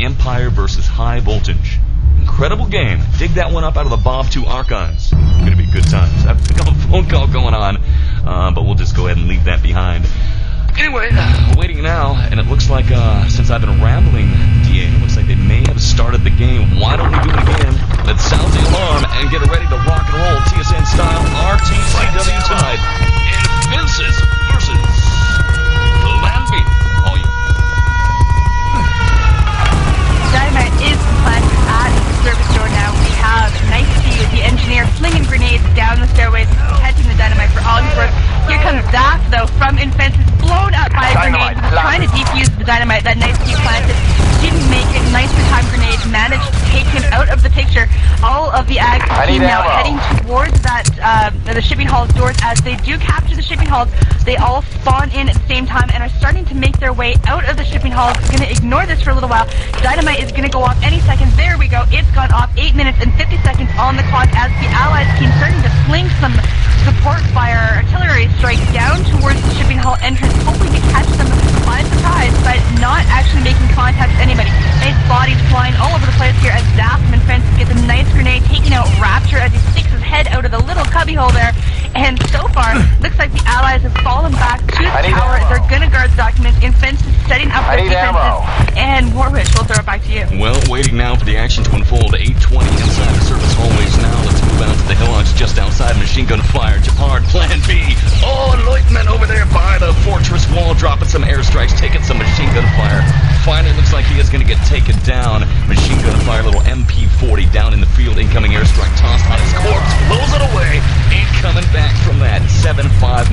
Empire versus High Voltage. Incredible game. Dig that one up out of the Bob 2 archives. Gonna be good times. I've got a phone call going on, but we'll just go ahead and leave that behind. Anyway, waiting now, and it looks like, since I've been rambling, DeeAy, it looks like they may have started the game. Why don't we do it again? Let's sound the alarm and get ready to rock and roll TSN style RTCW tonight. iNfensus versus Clanbase. Oh, yeah. Dynamite is planted at the service door now. We have Nice the engineer flinging grenades down the stairways, catching the dynamite for all he's worth. Here comes Zaf, though, from iNfensus, blown up by a grenade. He was trying to defuse the dynamite that Nice planted. Didn't make it. Nice time grenade managed to take him out of the picture. All of the ag team now heading towards that the shipping hall's doors. As they do capture the shipping halls, they all spawn in at the same time and are starting to make their way out of the shipping halls. Going to ignore this for a little while. Dynamite is going to go off any second. There we go. It's gone off. 8 minutes and 50 seconds on the clock as the Allies team starting to fling some support fire artillery strikes down towards the shipping hall entrance, hoping to catch them by surprise, but not actually making contact with anybody. Nice bodies flying all over the place here as Zaf from iNfensus gets a nice grenade, taking out Rapture as he sticks his head out of the little cubbyhole there. And so far, looks like the Allies have fallen back to the tower. They're going to guard the documents. iNfensus setting up their defenses. And Warwitch, we'll throw it back to you. Well, waiting now for the action to unfold. 8:20 inside the service hallways now. Let's move out to the hillocks just outside. Machine gun fire. Gepard, Plan B. Oh, Leutman over there by the fortress wall, dropping some airstrikes, taking some machine gun fire. Finally, looks like he is going to get taken down. Machine gun fire, little MP40 down in the field. Incoming airstrike tossed on his corpse. Blows it away. Ain't coming back from that. 759.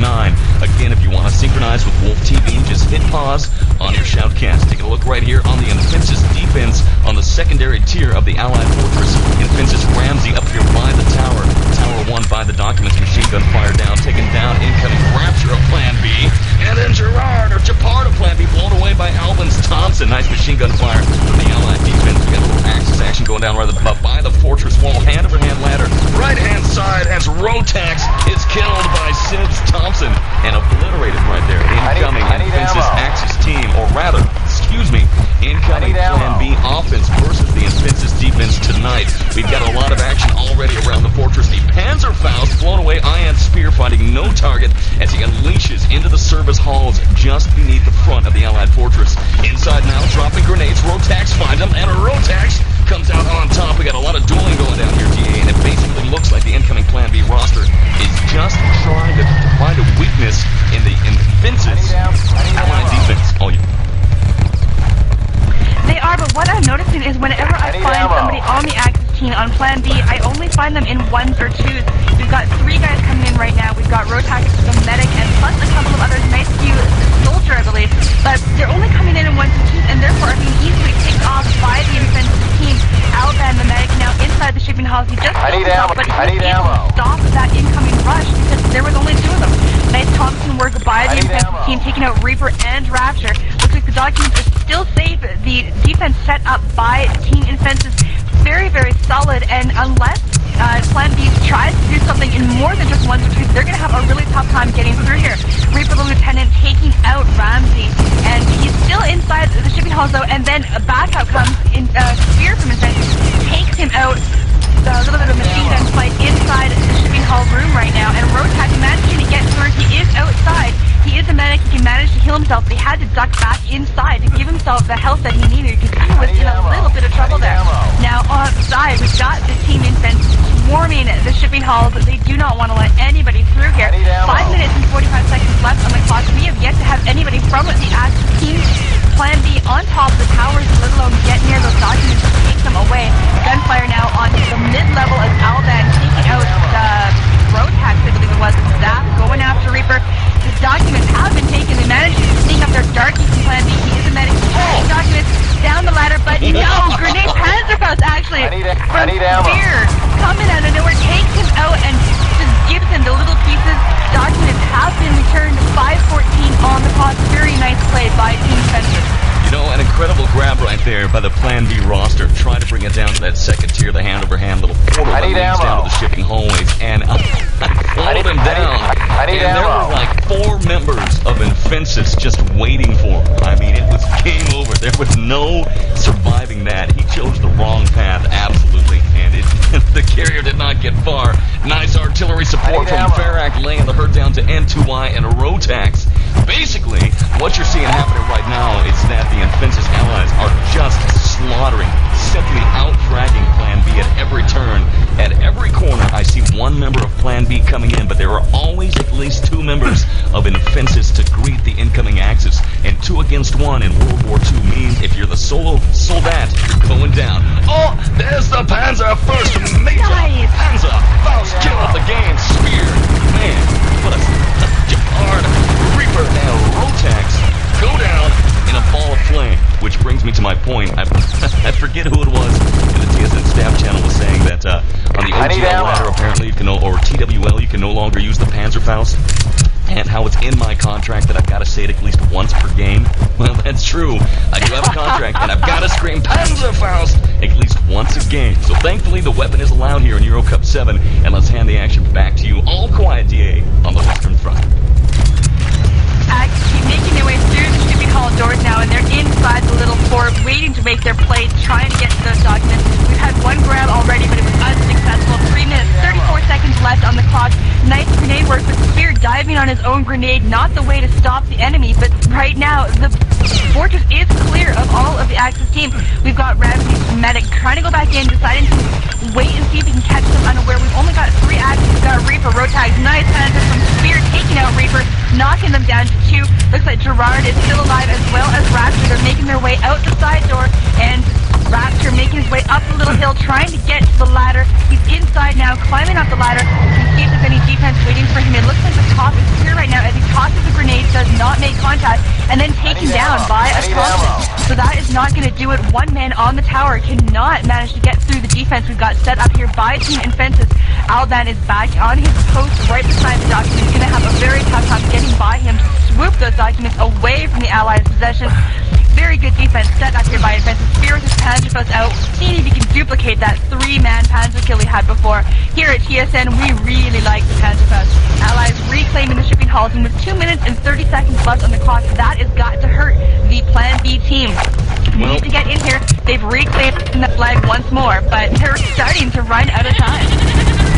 Again, if you want to synchronize with Wolf TV, just hit pause on your shoutcast. Take a look right here on the iNfensus defense on the secondary tier of the Allied fortress. iNfensus Ramzi up here by the tower. Tower 1 by the documents. Machine gun fire down. Taken down. Incoming Rapture of Plan B. And then Gepard of Plan B blown away by Alban's Thompson. Nice machine gun fire from the Allied defense. We got a little axis action going down right by the fortress wall. Hand over hand ladder. Right hand side as rotax is killed by Sid's Thompson and obliterated right there. Incoming iNfensus Axis team, or rather, excuse me, incoming Plan B offense versus the iNfensus defense tonight. We've got a lot of action already around the fortress. The Panzerfaust blown away. Ion Spear finding no target as he unleashes into the service halls just beneath the front of the Allied fortress. Inside now, dropping grenades. Rotax finds him, and a Rotax comes out on top. We got a lot of dueling going down here, DeeAy, and it basically looks like the incoming Plan B roster is just trying to find a weakness in the iNfensus Allied defense. Oh, yeah. They are, but what I'm noticing is whenever I find somebody on the Axis team on Plan B, I only find them in ones or twos. We've got 3 guys coming in right now. We've got Rotax, the medic, and plus a couple of others. Nice few soldier, I believe. But they're only coming in ones and twos, and therefore are being easily picked off by the iNfensus team. Alban, the medic, now inside the shipping halls. He just but he was able to stop that incoming rush because there was only 2 of them. Nice Thompson work by the iNfensus team, taking out Reaper and Rapture. Looks like the documents are still safe. The defense set up by Team iNfensus very, very solid, and unless Plan B tries to do something in more than just ones or twos, they're going to have a really tough time getting through here. Reaper the Lieutenant taking out Ramzi, and he's still inside the shipping halls though, and then a backup comes in, Spear from iNfensus, takes him out. A little bit of a machine gun fight inside the shipping hall room right now, and Rotax managing to get through. He is outside. He is a medic. He can manage to heal himself, but he had to duck back inside to give himself the health that he needed because he was in a little bit of trouble there. Now on the side, we've got the Team iNfensus swarming the shipping halls. They do not want to let anybody through here. 5 minutes and 45 seconds left on the clock. We have yet to have anybody from the Axis team Plan B on top of the towers, let alone get near those documents and take them away. Gunfire now on the mid-level as Alban taking out Rotax, I believe it was, Zap going after Reaper. The documents have been taken. They managed to sneak up their darky from Plan B. He is a medic. Documents down the ladder, but no! Grenade Panzerfaust actually from Spear coming out of nowhere, takes him out and just gives him the little pieces. Documents have been returned. 5:14 on the clock. Very nice play by Team iNfensus. You know, an incredible grab right there by the Plan B roster. Try to bring it down to that second tier, the hand-over-hand little portal that leads down to the shipping hallways, and I followed him down. And there were like 4 members of iNfensus just waiting for him. I mean, it was game over. There was no surviving artillery support from Verac laying the hurt down to N2Y and rotax. Basically, what you're seeing happening right now is that the iNfensus allies are just slaughtering, simply out-fragging Plan B at every turn. At every corner, I see one member of Plan B coming in, but there are always at least two members of iNfensus to greet the incoming Axis. And 2 against 1 in World War II means if you're the solo soldat, you're going down. Oh, there's the Panzer first major. Nice. Panzer, Faust kill of the game, spear. Man, what a gepard. Reaper and rotax go down in a ball of flame, which brings me to my point. I forget who it was in the TSN staff channel was saying that on the OGL ladder apparently you can or TWL you can no longer use the Panzerfaust, and how it's in my contract that I've got to say it at least once per game. Well, that's true. I do have a contract, and I've got to scream Panzerfaust at least once a game. So thankfully the weapon is allowed here in EuroCup 7, and let's hand the action back to you. All quiet, DeeAy, on the Western Front. Keep making their way through the shipping hall doors now, and they're inside the little fort, waiting to make their plays, trying to get to those documents. We've had one grab already, but it was unsuccessful. 3 minutes, 34 seconds left on the clock. Nice grenade work, but Spear diving on his own grenade, not the way to stop the enemy, but right now, the fortress is clear of all of the Axis team. We've got Ramzi's medic trying to go back in, deciding to wait and see if he can catch them unaware. We've only got 3 Axis. We've got Reaper, rotax, nice Panzer from Spear, taking out Reaper, knocking them down to 2. Looks like Gerard is still alive, as well as Rapture. They're making their way out the side door, and Rapture making his way up the little hill, trying to get to the ladder. He's inside now, climbing up the ladder to see if there's any defense waiting for him. It looks like the top is clear right now as he tosses the grenade, does not make contact, and then taken down by a Thompson. So that is not going to do it. One man on the tower cannot manage to get through the defense we've got set up here by Team iNfensus. Alban is back on his post right beside the document. He's going to have a very tough time getting by him to swoop those documents away from the Allies' possession. Very good defense set up here by iNfensus. Spear with his Panzerfaust out, seeing if he can duplicate that 3-man Panzer kill he had before. Here at TSN, we really like the Panzerfaust. Allies reclaiming the shipping halls, and with 2 minutes and 30 seconds left on the clock, that has got to hurt the Plan B team. They need to get in here. They've reclaimed the flag once more, but they're starting to run out of time.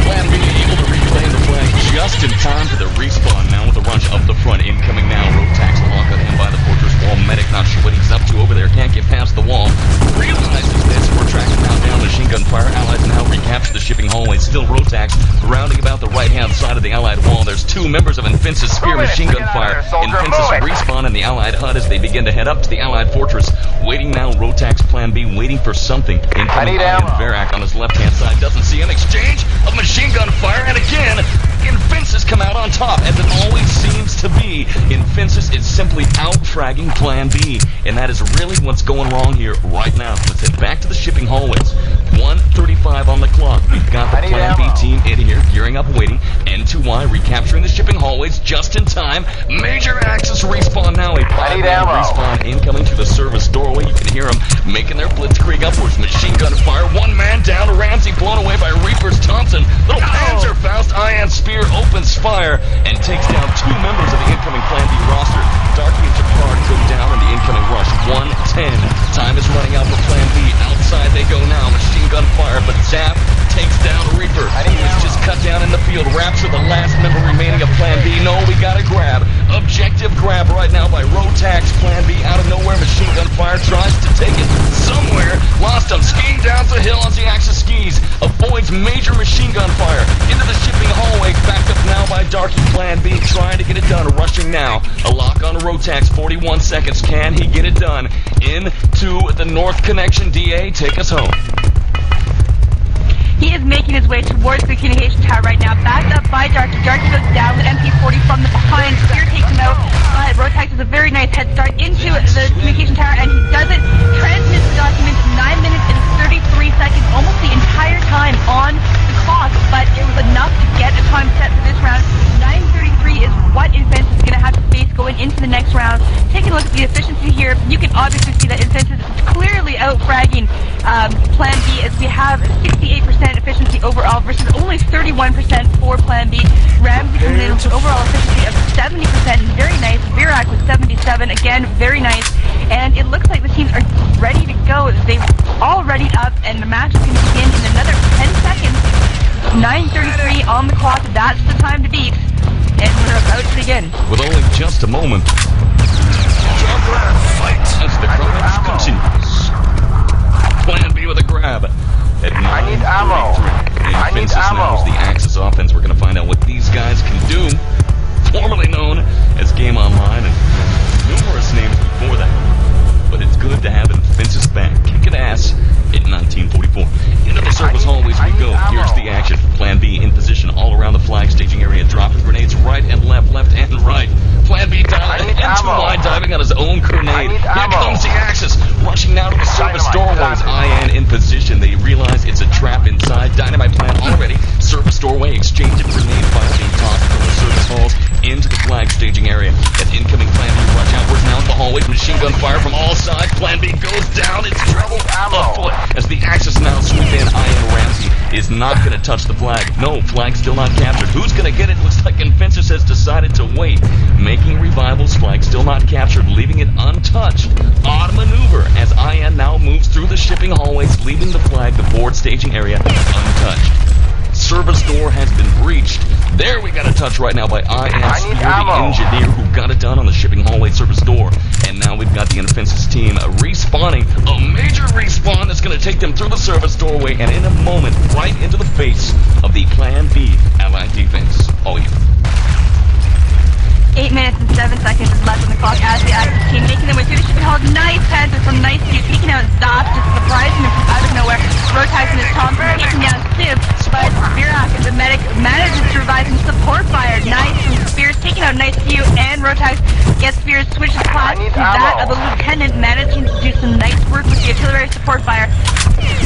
Plan B able to reclaim the flag just in time for the respawn. Now with the rush up the front, incoming now. Rotax lock on him by the fortress wall. Medic not sure what he's up to over there. Can't get past the wall. Realizes this. We're tracking now down. Machine gun fire. Allies now recapture the shipping hallway. Still Rotax rounding about the right-hand side of the Allied wall. There's 2 members of iNfensus. Spear machine gun fire. iNfensus respawn in the Allied HUD as they begin to head up to the Allied fortress. Waiting now. Rotax Plan B waiting for something. Incoming Ian Verac on his left-hand side. Doesn't see an exchange of machine gun fire, and again iNfensus come out on top, as it always seems to be. iNfensus is simply out-fragging Plan B, and that is really what's going wrong here right now. Let's head back to the shipping hallways. 1:35 on the clock. We've got the Plan B team in here, gearing up, waiting. N2Y recapturing the shipping hallways just in time. Major Axis respawn now. A 5-man respawn incoming through the service doorway. You can hear them making their blitzkrieg upwards. Machine gun fire. 1 man down. Ramzi blown away by Reaper's Thompson. Little Panzerfaust Ion Spear opens fire and takes down 2 members of the incoming Plan B roster. Darky and gepard go down in the incoming rush. 1:10. Time is running out for Plan B. Outside they go now. Machine gun fire, but Zap takes down Reaper, who is just cut down in the field. Rapture, the last member remaining of Plan B. No, we got a grab. Objective grab right now by Rotax. Plan B out of nowhere. Machine gun fire tries to take it somewhere. Lost him. Skiing down the hill as the Axis skis. Avoids major machine gun fire. Into the shipping hallway. Backed up now by Darky. Plan B trying to get it done. Rushing now. A lock on Rotax. 41 seconds. Can he get it done? Into the north connection. DeeAy, take us home. He is making his way towards the communication tower right now, backed up by Darky. Darky goes down with MP40 from the behind. Spear takes him out. Rotax has a very nice head start into the communication tower, and he does it. Transmits the document 9 minutes and 33 seconds, almost the entire time on the clock, but it was enough to get a time set for this round. 9:33 is what iNfensus is going to have to face going into the next round. Taking a look at the efficiency here, you can obviously see that iNfensus is clearly out-fragging Plan B, as we have 68% efficiency overall versus only 31% for Plan B. Ramzi coming in with an overall efficiency of 70%, very nice. Verac with 77, again, very nice. And it looks like the teams are ready to go. They've all readied up, and the match is going to begin in another 10 seconds. 9:33 on the clock. That's the time to beat. And we're about to begin. With only just a moment. Fight as the carnage continues. Plan B with a grab. At I need ammo. I need ammo. Knows the Axis offense. We're going to find out what these guys can do. Formerly known as Game Online and numerous names before that. But it's good to have iNfensus back, kicking ass in 1944. Into the service hallways we go. Here's the action for Plan B in position all around the flag staging area, dropping grenades right and left, left and right. Plan B dialing into line, diving on his own grenade. Here comes the Axis, rushing now to the service doorways. IN in position. They realize it's a trap inside. Dynamite plan already. Service doorway, exchange of grenade fire being tossed from the service halls into the flag staging area. An incoming Plan B rush outwards now at the hallways. Machine gun fire from all sides. Plan B goes down. It's trouble afoot as the Axis now sweep in. IN Ramzi is not going to touch the flag. No, flag still not captured. Who's going to get it? Looks like iNfensus has decided to wait. Making revivals, flag still not captured, leaving it untouched. Odd maneuver as IN now moves through the shipping hallways, leaving the flag, the board staging area, untouched. Service door has been breached. There we got a touch right now by IN Spear, the engineer who got it done on the shipping hallway service door. And now we've got the iNfensus team respawning. A major respawn that's going to take them through the service doorway and in a moment right into the face of the Plan B Allied defense. All you. 8 minutes and 7 seconds is left on the clock as the Axis team making their way through the shipping hall. Nice Panther from Nice View, taking out Zop, just surprising him from out of nowhere. Rotax and his Thompson taking down Civ, but Virak and the medic manages to revive him. Support fire, nice from Spears, taking out Nice View, and Rotax gets Spears switched class to that of a lieutenant, managing to do some nice work with the artillery support fire.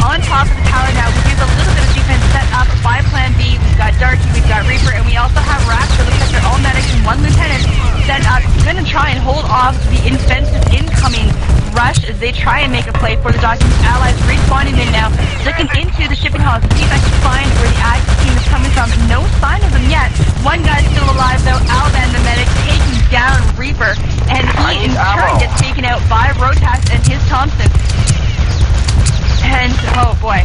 On top of the tower now, here's a little bit of defense set up by Plan B. We've got Darky, we've got Reaper, and we also have Rapture. Looks like they're all medics and one lieutenant set up. Going to try and hold off the iNfensus incoming rush as they try and make a play for the documents. Allies respawning in now, looking into the shipping halls to see if I can find where the Axis team is coming from. No sign of them yet. One guy's still alive though, Alban the medic, taking down Reaper, and he in turn gets taken out by Rotax and his Thompson. And, oh boy.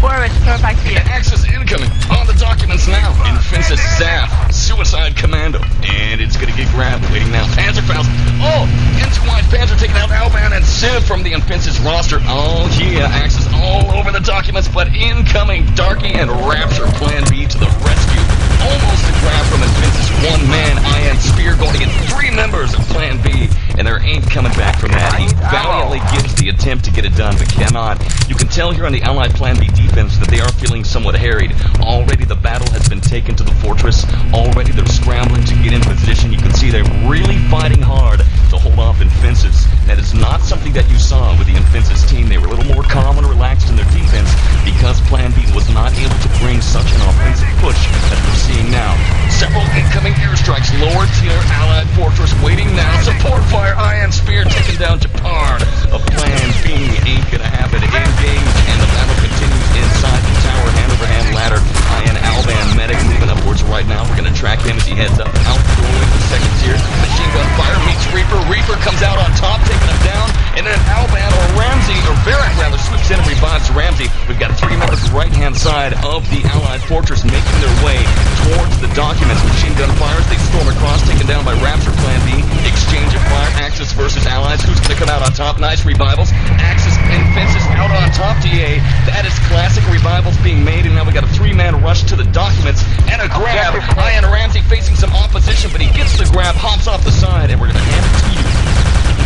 Warwitch, throw it back to you. Axis incoming on the documents now. iNfensus Zaf, Suicide Commando. And it's going to get grabbed. Waiting now. Panzerfaust. Oh, entwined Panzer taking out Alban and Civ from the iNfensus roster. Oh, yeah. Axis all over the documents, but incoming Darky and Rapture. Plan B to the rescue. Almost a grab from iNfensus. One man, IN Spear, going to get 3 members of Plan B. And there ain't coming back from that. He valiantly gives the attempt to get it done, but cannot. You can tell here on the Allied Plan B defense that they are feeling somewhat harried. Already the battle has been taken to the fortress. Already they're scrambling to get in position. You can see they're really fighting hard to hold off iNfensus. That is not something that you saw with the iNfensus team. They were a little more calm and relaxed in their defense because Plan B was not able to bring such an offensive push as we're seeing now. Several incoming airstrikes. Lower tier Allied fortress waiting now. Support fire. IN Spear taking down gepard. A Plan B ain't gonna happen. Engage, and the battle continues inside the tower. Hand over hand ladder. IN Alban medic moving upwards right now. We're gonna track him as he heads up out the doorway for the second tier. Machine gun fire meets Reaper. Reaper comes out on top, taking him down, and then Alban or Ramzi or Verac rather swoops in and revives Ramzi. We've got 3 members right hand side of the Allied fortress making their way towards the documents. Machine gun fires. They storm across, taken down by Rapture. Plan B. Exchange of fire. Axis versus Allies. Who's going to come out on top? Nice revivals. Axis iNfensus out on top. DeeAy. That is classic revivals being made, and now we got a 3-man rush to the documents and a grab. IN Ramzi facing some opposition, but he gets the grab, hops off the side, and we're going to hand it to you.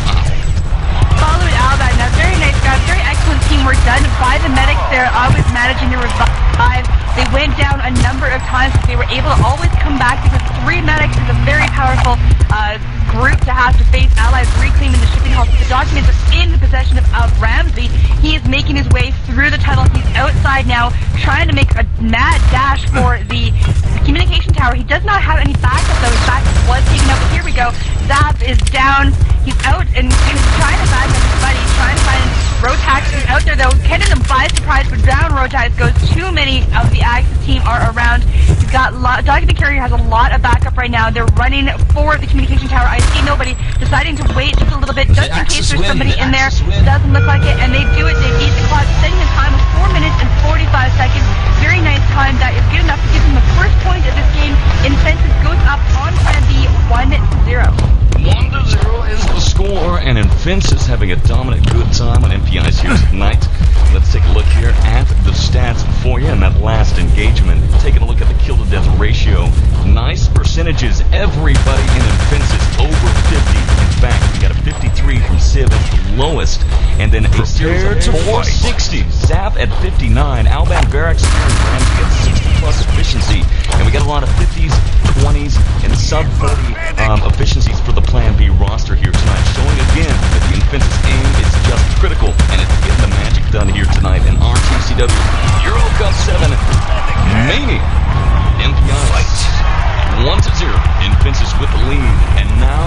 Wow. Following Alban. Now, very nice grab, very excellent teamwork done by the medics there, always managing to revive. They went down a number of times, but they were able to always come back because 3 medics is a very powerful group to have to face. Allies reclaiming the shipping hall. The documents are in the possession of Ramzi. He is making his way through the tunnel. He's outside now, trying to make a mad dash for the communication tower. He does not have any backup though. His backup was taken out, but here we go. Zap is down. He's out and he's trying to back up his buddy, trying to find Rotax is out there though, catching him by surprise, but down Rotax goes. Too many of the Axis team are around. He's got Darky the carrier has a lot of backup right now. They're running for the communication tower. I see nobody, deciding to wait just a little bit, just in case there's somebody in there. Doesn't look like it, and they do it. They beat the clock, setting a time of 4 minutes and 45 seconds. Very nice time. That is good enough here tonight. Let's take a look here at the stats for you in that last engagement. Taking a look at the kill-to-death ratio. Nice percentages. Everybody in iNfensus over 50. In fact, we got a 53 from Civ at the lowest, and then a series of 460. Zap at 59. Alban, veracious, and ramzi at 60+ efficiency. And we got a lot of 50s, 20s, and sub-40 efficiencies for the Plan B roster here tonight. Showing again that the iNfensus aim is just critical, and it's getting the magic done here tonight in RTCW EuroCup VII Mania. MPIs 1-0. iNfensus with the lead, and now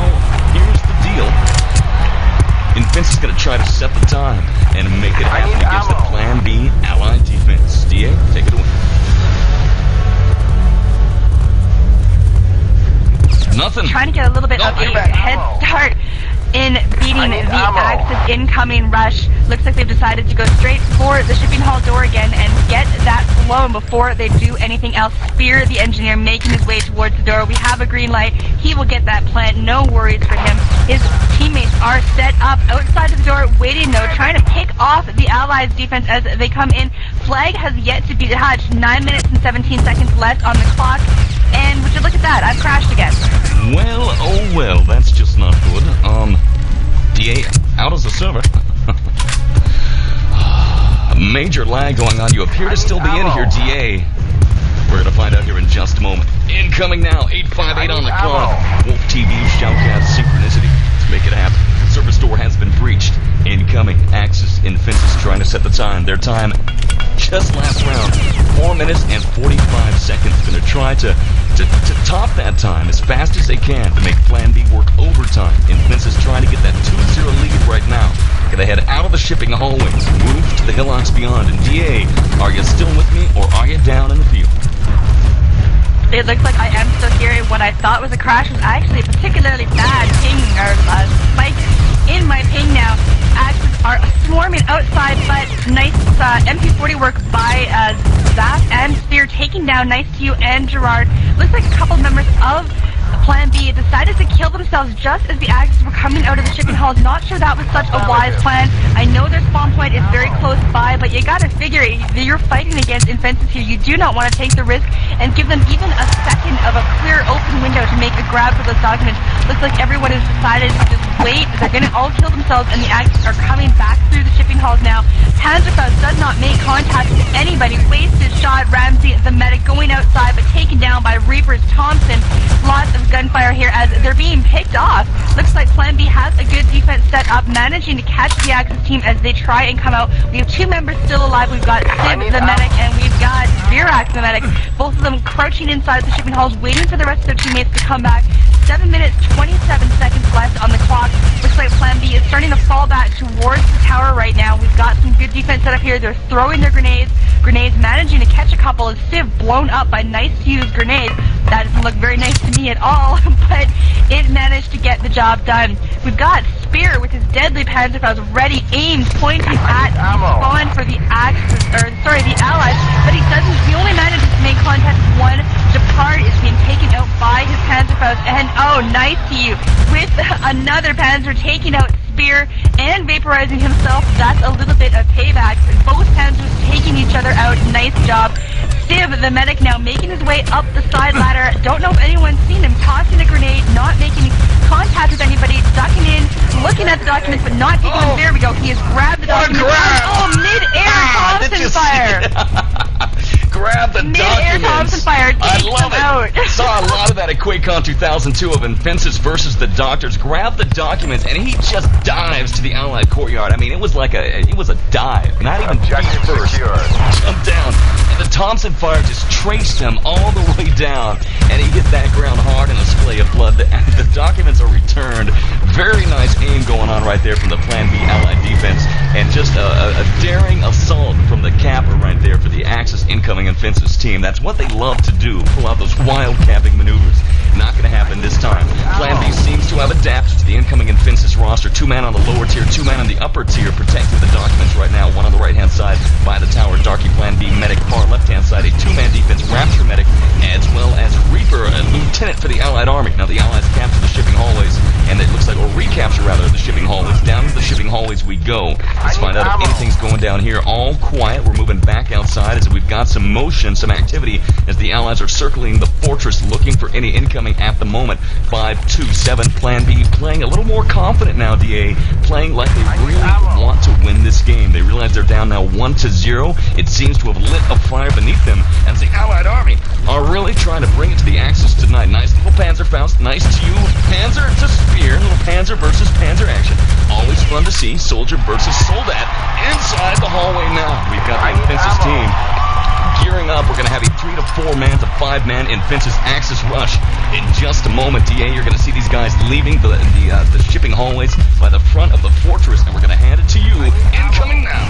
here's the deal. iNfensus is going to try to set the time and make it happen against the Plan B allied defense. DeeAy, take it away. Nothing. Trying to get a little bit of a head start in beating the Axis incoming rush. Looks like they've decided to go straight for the shipping hall door again and get that blown before they do anything else. Spear, the engineer, making his way towards the door. We have a green light. He will get that plant. No worries for him. His teammates are set up outside of the door, waiting though, trying to pick off the Allies' defense as they come in. Flag has yet to be hatched. 9 minutes and 17 seconds left on the clock. And would you look at that? I've crashed again. Well, oh well, that's just not good. DeeAy, out as a server. Major lag going on. You appear to still be in here, DeeAy. We're gonna find out here in just a moment. Incoming now, 8:58 on the clock. Wolf TV, Shoutcast, synchronicity. Let's make it happen. Service door has been breached. Incoming, Axis, iNfensus trying to set the time. Their time just last round, 4 minutes and 45 seconds. Gonna try to top that time as fast as they can to make Plan B work overtime. iNfensus trying to get that 2-0 lead right now. Gonna head out of the shipping hallways, move to the hillocks beyond. And DeeAy, are you still with me or are you down in the field? It looks like I am still here. What I thought was a crash was actually a particularly bad ping, or spike in my ping now. Axis are swarming outside, but nice MP40 work by Zap and Spear, taking down Nice to You and Gerard. Looks like a couple members of Plan B decided to kill themselves just as the Axis were coming out of the shipping halls. Not sure that was such a wise plan. I know their spawn point is very close by, but you gotta figure you're fighting against iNfensus here. You do not want to take the risk and give them even a second of a clear open window to make a grab for those documents. Looks like everyone has decided to just wait. They're gonna all kill themselves, and the Axis are coming back through the shipping halls now. Panzerfaust does not make contact with anybody. Wasted shot. Ramzi, the medic, going outside, but taken down by Reapers. Thompson, lots of gunfire here as they're being picked off. Looks like Plan B has a good defense set up, managing to catch the Axis team as they try and come out. We have 2 members still alive. We've got Civ, the medic, and we've got veracious, the medic. Both of them crouching inside the shipping halls, waiting for the rest of their teammates to come back. 7 minutes, 27 seconds left on the clock. Looks like Plan B is starting to fall back towards the tower right now. We've got some good defense set up here. They're throwing their grenades. Grenades managing to catch a couple as Civ blown up by Nice to You's grenade. That doesn't look very nice to me at all, but it managed to get the job done. We've got Spear with his deadly Panzerfaust ready, aimed, pointing at the spawn for the Axis, the Allies, but he doesn't. He only manages to make contact with one. Gepard is being taken out by his Panzerfaust, and oh, Nice to You with another Panzer taking out Spear and vaporizing himself. That's a little bit of payback. Both Panzers taking each other out. Nice job. Civ, the medic, now making his way up the side ladder. Don't know if anyone's seen him tossing a grenade, not making contact with anybody, ducking in, looking at the documents, but not taking them. There we go. He has grabbed the documents. Oh, mid-air Thompson fire. Grab the mid-air Thompson fire. I love it. Out. Saw a lot of that at QuakeCon 2002 of iNfensus versus the Doctors. Grab the documents, and he just dives to the Allied courtyard. I mean, it was like it was a dive. Not even feet first. Jumped down. And the Thompson fire just traced him all the way down, and he hit that ground hard in a splay of blood. The documents are returned. Very nice aim going on right there from the Plan B Allied defense, and just a daring assault from the capper right there for the Axis incoming iNfensus team. That's what they love to do, pull out those wild capping maneuvers. Not going to happen this time. Plan B seems to have adapted to the incoming iNfensus roster. 2 men on the lower tier, 2 men on the upper tier, protecting the documents right now. One on the right-hand side by the tower, Darky Plan B medic. Far left-hand side, a 2-man defense, Rapture medic, as well as Reaper, a Loot lieutenant for the Allied Army. Now the Allies capture the shipping hallways, and it looks like, or recapture rather, the shipping hallways. Down to the shipping hallways we go. Let's find out if anything's going down here. All quiet. We're moving back outside as we've got some motion, some activity, as the Allies are circling the fortress looking for any incoming at the moment. 5-2-7 Plan B, playing a little more confident now, DeeAy, playing like they really want to win this game. They realize they're down now 1-0. It seems to have lit a fire beneath them, as the Allied Army are really trying to bring it to the Axis tonight. Nice little Panzerfaust, nice to you. Panzer to Spear, little Panzer versus Panzer action. Always fun to see, soldier versus soldat. Inside the hallway now, we've got the iNfensus team gearing up. We're going to have a 3 to 4 man to 5 man iNfensus Axis rush in just a moment. DeeAy, you're going to see these guys leaving the shipping hallways by the front of the fortress, and we're going to hand it to you. Incoming now.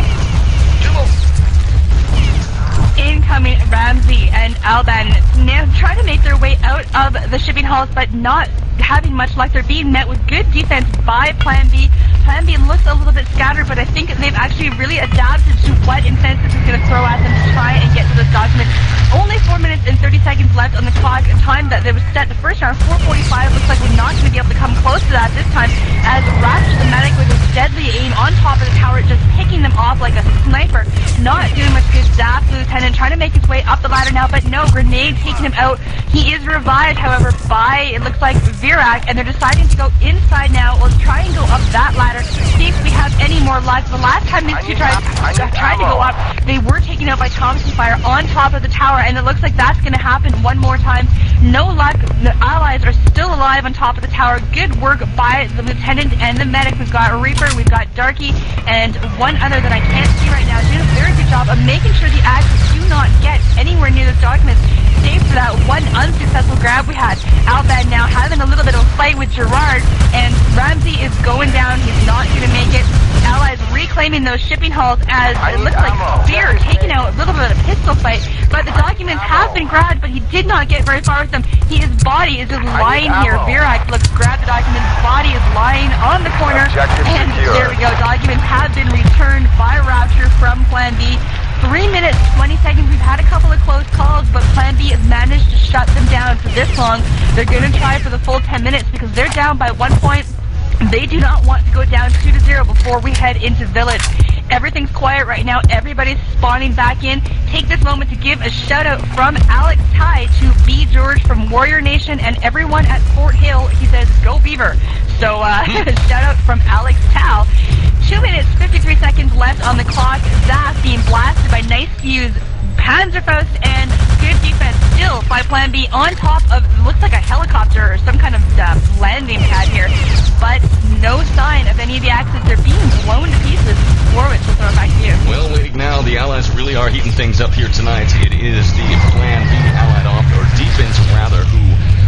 Incoming Ramzi and Alban now try to make their way out of the shipping halls, but not having much luck. They're being met with good defense by Plan B. Plan B looks a little bit scattered, but I think they've actually really adapted to what iNfensus is going to throw at them to try and get to this document. Only 4 minutes and 30 seconds left on the clock, a time that they was set the first round. 4:45 looks like we're not going to be able to come close to that this time, as Rapture the medic with his deadly aim on top of the tower, just picking them off like a sniper. Not doing much good. Zap the lieutenant trying to make his way up the ladder now, but no, grenade taking him out. He is revived, however, by, it looks like, Verac, and they're deciding to go inside now. Let's try and go up that ladder, see if we have any more luck. The last time these two tried to go up, they were taken out by Thompson fire on top of the tower, and it looks like that's going to happen one more time. No luck. The Allies are still alive on top of the tower. Good work by the lieutenant and the medic. We've got Reaper, we've got Darky, and one other that I can't see right now. Doing a very good job of making sure the Axis do not get anywhere near this document, save for that one unsuccessful grab we had. Alban now having a little bit of a fight with Gerard, and Ramzi is going down. He's not going to make it. Allies reclaiming those shipping halls, as it looks like Spear taking out a little bit of a pistol fight, but the documents have been grabbed, but he did not get very far with them. His body is just lying here. Verac looks, grab the documents, body is lying on the corner, and there we go. Documents have been returned by Rapture from Plan B. 3 minutes, 20 seconds. We've had a couple of close calls, but Plan B has managed to shut them down for this long. They're going to try for the full 10 minutes because they're down by 1 point. They do not want to go down 2-0 before we head into Village. Everything's quiet right now. Everybody's spawning back in. Take this moment to give a shout out from Alex Ty to B. George from Warrior Nation and everyone at Fort Hill. He says, go Beaver. So, shout out from Alex Tal. 2 minutes, 53 seconds left on the clock. Zaf being blasted by nice fuse, Panzerfaust, and good defense still by Plan B on top of, looks like a helicopter or some kind of landing pad here, but no sign of any of the Axis. They're being blown to pieces. Warwitch, we'll throw it back to you. Well, waiting now, the Allies really are heating things up here tonight. It is the Plan B Allied or defense rather, who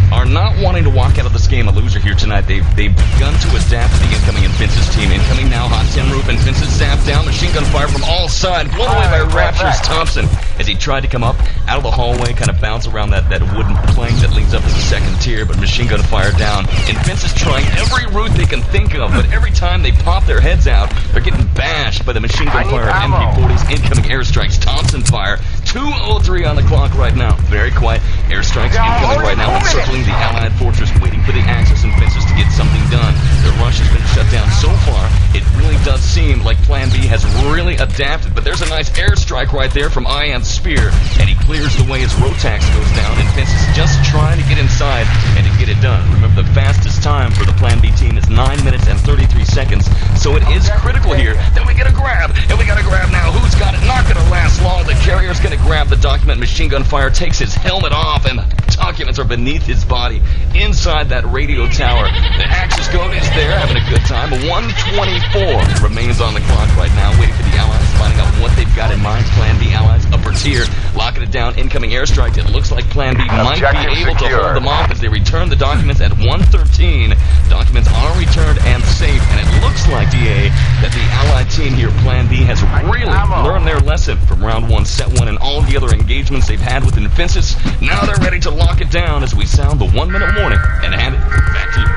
are not wanting to walk out of this game a loser here tonight. They've begun to adapt to the incoming iNfensus team. Incoming now, hot tin roof, iNfensus zapped down, machine gun fire from all sides, blown away by Rapture's Thompson as he tried to come up out of the hallway, kind of bounce around that wooden plank that leads up to the second tier, but machine gun fire down. iNfensus trying every route they can think of, but every time they pop their heads out, they're getting bashed by the machine gun fire of MP40's incoming airstrikes. Thompson fire, 2:03 on the clock right now. Very quiet. Airstrikes incoming right now, encircling the Allied fortress, waiting for the Axis iNfensus to get something done. The rush has been shut down so far. It really does seem like Plan B has really adapted, but there's a nice airstrike right there from Ian Spear, and he clears the way as rotax goes down. iNfensus just trying to get inside and to get it done. Remember, the fastest time for the Plan B team is 9 minutes and 33 seconds, so it is critical here that we get a grab, and we got a grab now. Who's got it? Not going to last long. The carrier's going to grab the document. Machine gun fire takes his helmet off, and the documents are beneath his body inside that radio tower. The Axis goat is there, having a good time. 1:24 remains on the clock right now, waiting for the Allies, finding out what they've got in mind. Plan B Allies, upper tier, locking it down, incoming airstrike. It looks like Plan B might be able to hold them off as they return the documents at 1:13. Documents are returned and safe, and it looks like, DeeAy, that the Allied team here, Plan B, has really learned their lesson from round 1, set 1, and all of the other engagements they've had with iNfensus. Now they're ready to lock it down as we sound the 1-minute warning and hand it back to you.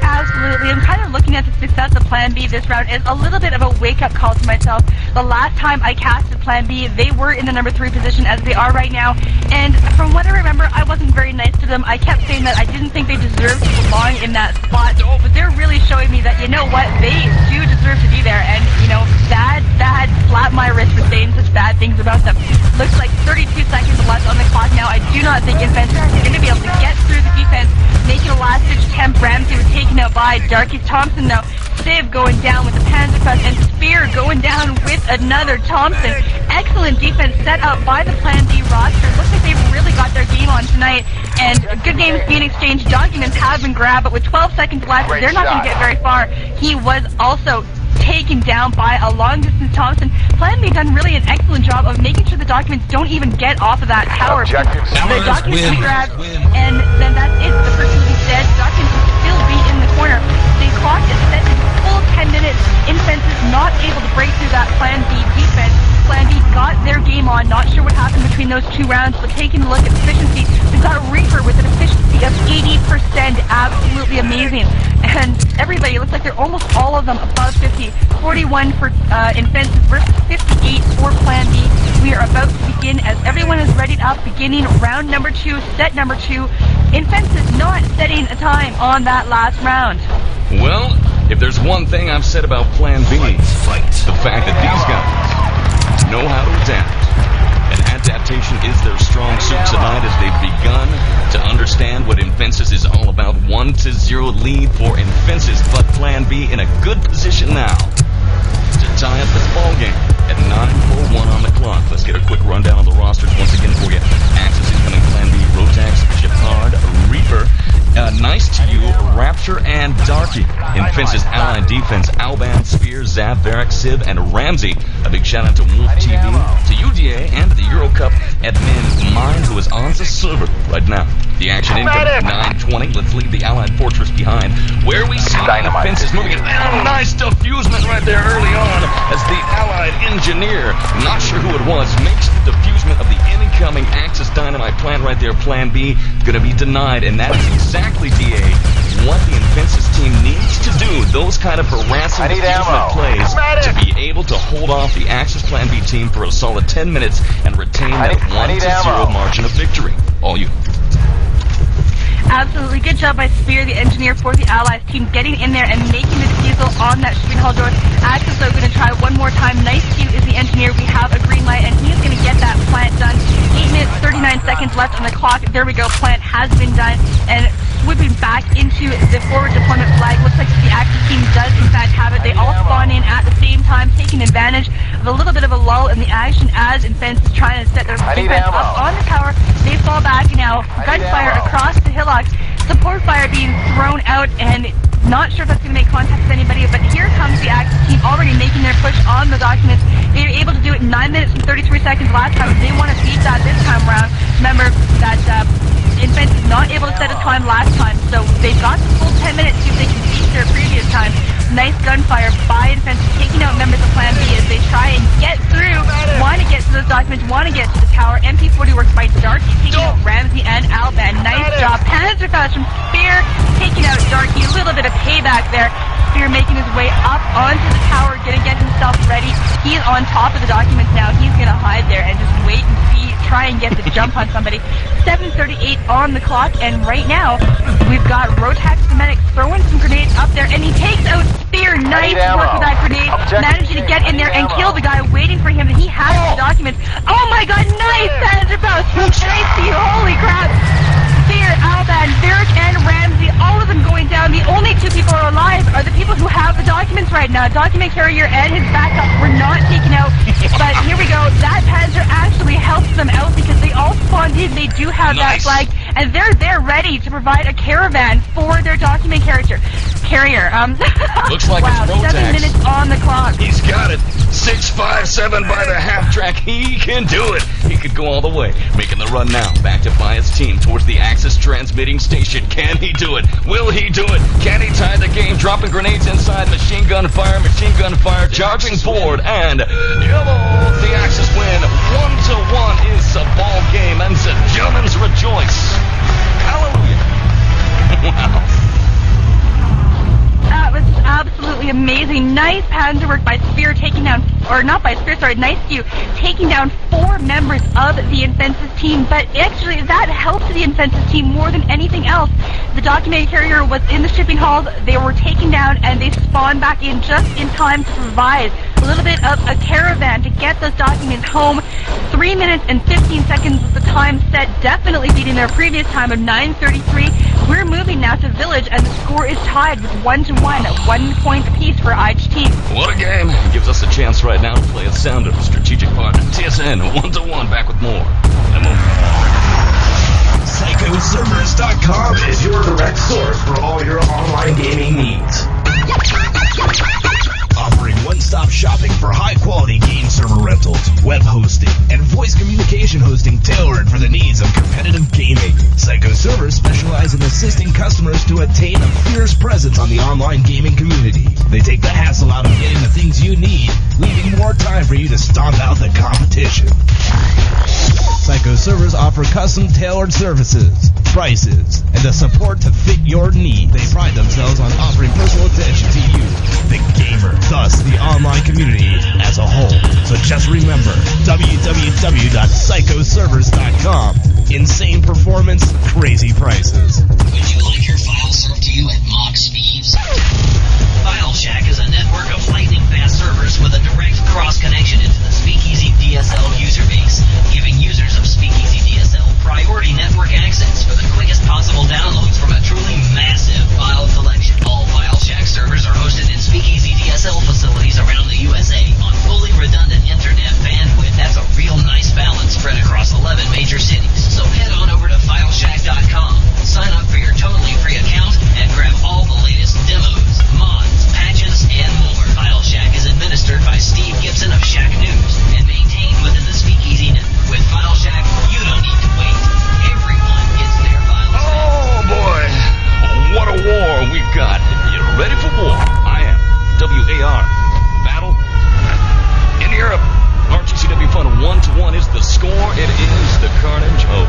Absolutely. Absolutely. I'm kind of looking at the success of Plan B this round as a little bit of a wake-up call to myself. The last time I casted Plan B, they were in the number 3 position as they are right now. And from what I remember, I wasn't very nice to them. I kept saying that I didn't think they deserved to belong in that spot. But they're really showing me that, you know what, they do deserve to be there. And, you know, that slapped my wrist for saying such bad things about them. Looks like 32 seconds left on the clock now. I do not think iNfensus is going to be able to get through the defense, making a last-ditch attempt. Ramsey was taken out by Darky. Thompson now. Civ going down with the Panzerfaust, and Spear going down with another Thompson. Excellent defense set up by the Plan B roster. Looks like they've really got their game on tonight, and good games being exchanged. Documents have been grabbed, but with 12 seconds left, they're not going to get very far. He was also taken down by a long-distance Thompson. Plan B done really an excellent job of making sure the documents don't even get off of that tower. The documents be grabbed, and then that's it. The person who's dead, documents will still be in the corner. The clock is set to full 10 minutes. iNfensus not able to break through that Plan B defense. Plan B got their game on. Not sure what happened between those 2 rounds, but taking a look at efficiency, we've got Reaper with an efficiency of 80%. Absolutely amazing. And everybody, looks like they're almost all of them above 50. 41 for iNfensus versus 58 for Plan B. We are about to begin as everyone is readied up, beginning round number 2, set number 2. iNfensus not setting a time on that last round. Well, if there's one thing I've said about Plan B, the fact that these guys know how to adapt. And adaptation is their strong suit tonight as they've begun to understand what iNfensus is all about. 1-0 lead for iNfensus, but Plan B in a good position now to tie up this ball game at 9:41 on the clock. Let's get a quick rundown of the rosters once again for you. Axis incoming Plan B, rotax, gepard, Reaper. Nice to you, Rapture and Darky. iNfensus Allied Defense, Alban, Spear, Zav, Varric, Civ, and Ramzi. A big shout out to Wolf TV, to you, DeeAy, and the EuroCup admin Mind, who is on the server right now. The action incoming 9:20. Let's leave the Allied Fortress behind, where we see iNfensus moving it. Nice diffusement right there early on as the Allied engineer, not sure who it was, makes the diffusement of the incoming Axis dynamite plant right there. Plan B going to be denied, and that is exactly, DeeAy, what the iNfensus team needs to do. Those kind of harassing diffusement plays to be able to hold off the Axis Plan B team for a solid 10 minutes and retain that 1-0 margin of victory. All you. Absolutely. Good job by Spear, the engineer for the Allies team, getting in there and making the defusal on that shooting hall door. Axis, though, going to try one more time. Nice Q is the engineer. We have a green light, and he's going to get that plant done. 8 minutes, 39 seconds left on the clock. There we go. Plant has been done. And swooping back into the forward deployment flag. Looks like the Axis team does, in fact, have it. They all spawn in at the same time, taking advantage of a little bit of a lull in the action as iNfensus is trying to set their defense up on the tower. They fall back now. Gunfire across the hillock. Support fire being thrown out, and not sure if that's going to make contact with anybody, but here comes the Axis team already making their push on the documents. They were able to do it in 9 minutes and 33 seconds last time. They want to beat that this time around. Remember that iNfensus is not able to set a time last time, so they've got the full 10 minutes to see if they can beat their previous time. Nice gunfire by iNfensus, taking out members of Plan B as they try and get through, want to get to those documents, want to get to the tower. MP40 works by Darky, taking out Ramzi and Alban. Nice job. Panzerfaust from Spear, taking out Darky. A little bit of payback there. Spear making his way up onto the tower, going to get himself ready. He's on top of the documents now. He's going to hide there and just wait and see, try and get the jump on somebody. 7:38 on the clock, and right now we've got rotax the medic throwing some grenades up there, and he takes out Spear. Nice work with that grenade, managing to get in there and kill the guy waiting for him. He has the documents. Oh my god, nice Panzerfaust! Nice to you, holy crap! Spear, Alban, Varric, and Ramzi, all of them going down. The only 2 people who are alive are the people who have the documents right now. Document carrier and his backup were not taken out, but here we go. That Panzer actually helps them out because they all spawned in. They do have that flag, and they're there ready to provide a caravan for their document carrier. Looks like wow, it's rotax. 7 minutes on the clock. He's got it. 657 by the half track. He can do it. He could go all the way. Making the run now. Back to fly his team towards the Axis transmitting station. Can he do it? Will he do it? Can he tie the game? Dropping grenades inside. Machine gun fire. Charging forward. And the Axis win. 1-1 is the ball game. And the Germans rejoice. Hallelujah. Wow. That was absolutely amazing. Nice panzer work by Spear taking down, or not by Spear, sorry, Nice Skew taking down 4 members of the iNfensus team, but actually that helped the iNfensus team more than anything else. The document carrier was in the shipping halls, they were taken down, and they spawned back in just in time to provide a little bit of a caravan to get those documents home. 3 minutes and 15 seconds was the time set, definitely beating their previous time of 9:33. We're moving now to Village, and the score is tied with 1-1, 1 point apiece for each team. What a game. It gives us a chance right now to play a sound of strategic partner. TSN 1-1, back with more. PsychoServers.com is your direct source for all your online gaming needs. Offering one-stop shopping for high-quality game server rentals, web hosting, and voice communication hosting tailored for the needs of competitive gaming. Psycho Servers specialize in assisting customers to attain a fierce presence on the online gaming community. They take the hassle out of getting the things you need, leaving more time for you to stomp out the competition. Psycho Servers offer custom-tailored services, prices, and the support to fit your needs. They pride themselves on offering personal attention to you, the gamer, thus the online community as a whole. So just remember, www.psychoservers.com. Insane performance, crazy prices. Would you like your file served to you at mock speeds? File Shack is a network of lightning-fast servers with a direct cross-connection into the Speakeasy DSL user base, giving users of Speakeasy DSL priority network access for the quickest possible downloads from a truly massive file collection. All File Shack servers are hosted in Speakeasy DSL facilities around the USA on fully redundant internet bandwidth. That's a real nice balance spread across 11 major cities. So head on over to FileShack.com, sign up for your totally free account, and grab all the latest demos, mods, patches, and more. File Shack is administered by Steve Gibson of Shack News and maintained within the Speakeasy network. With File Shack, you don't need to wait. Everyone gets their files. Oh boy, what a war we've got. You ready for war? I am. WAR. Battle in Europe. RTCW Fun 1-1 is the score. It is the carnage of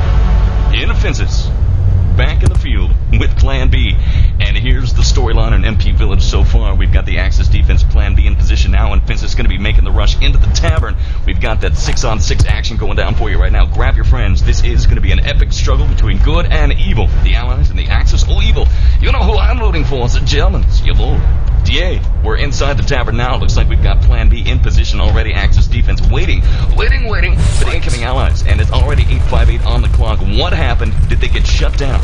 iNfensus back in the field with Plan B. And here's the storyline in MP Village so far. We've got the Axis defense Plan B in position now, and iNfensus is going to be making the rush into the tavern. We've got that 6-on-6 action going down for you right now. Grab your friends. This is going to be an epic struggle between good and evil. The Allies and the Axis, all evil. You know who I'm rooting for. It's the Germans. Your lord. DeeAy, we're inside the tavern now. Looks like we've got Plan B in position already. Axis defense waiting for the incoming Allies. And it's already 8:58 on the clock. What happened? Did they get shut down?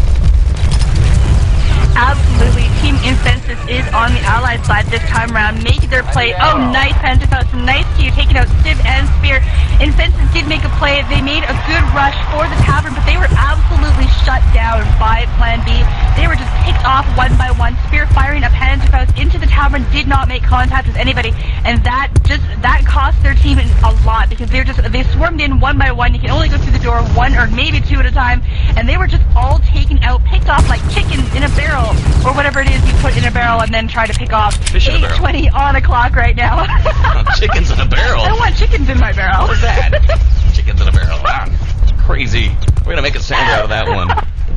Absolutely. Team iNfensus is on the Allied side this time around, making their play. Oh, nice Pentecost. Nice Q taking out Civ and Spear. iNfensus did make a play. They made a good rush for the tavern, but they were absolutely shut down by Plan B. They were just picked off one by one. Spear firing a Pentecost into the tavern, did not make contact with anybody, and that cost their team a lot because they swarmed in one by one. You can only go through the door one or maybe two at a time, and they were just all taken out, picked off like chickens in a barrel, or whatever it is you put in a barrel and then try to pick off. Fish in a barrel. 8:20 on the clock right now. Chickens in a barrel? I don't want chickens in my barrel. What is that? Chickens in a barrel. Ah, crazy. We're going to make a sound out of that one.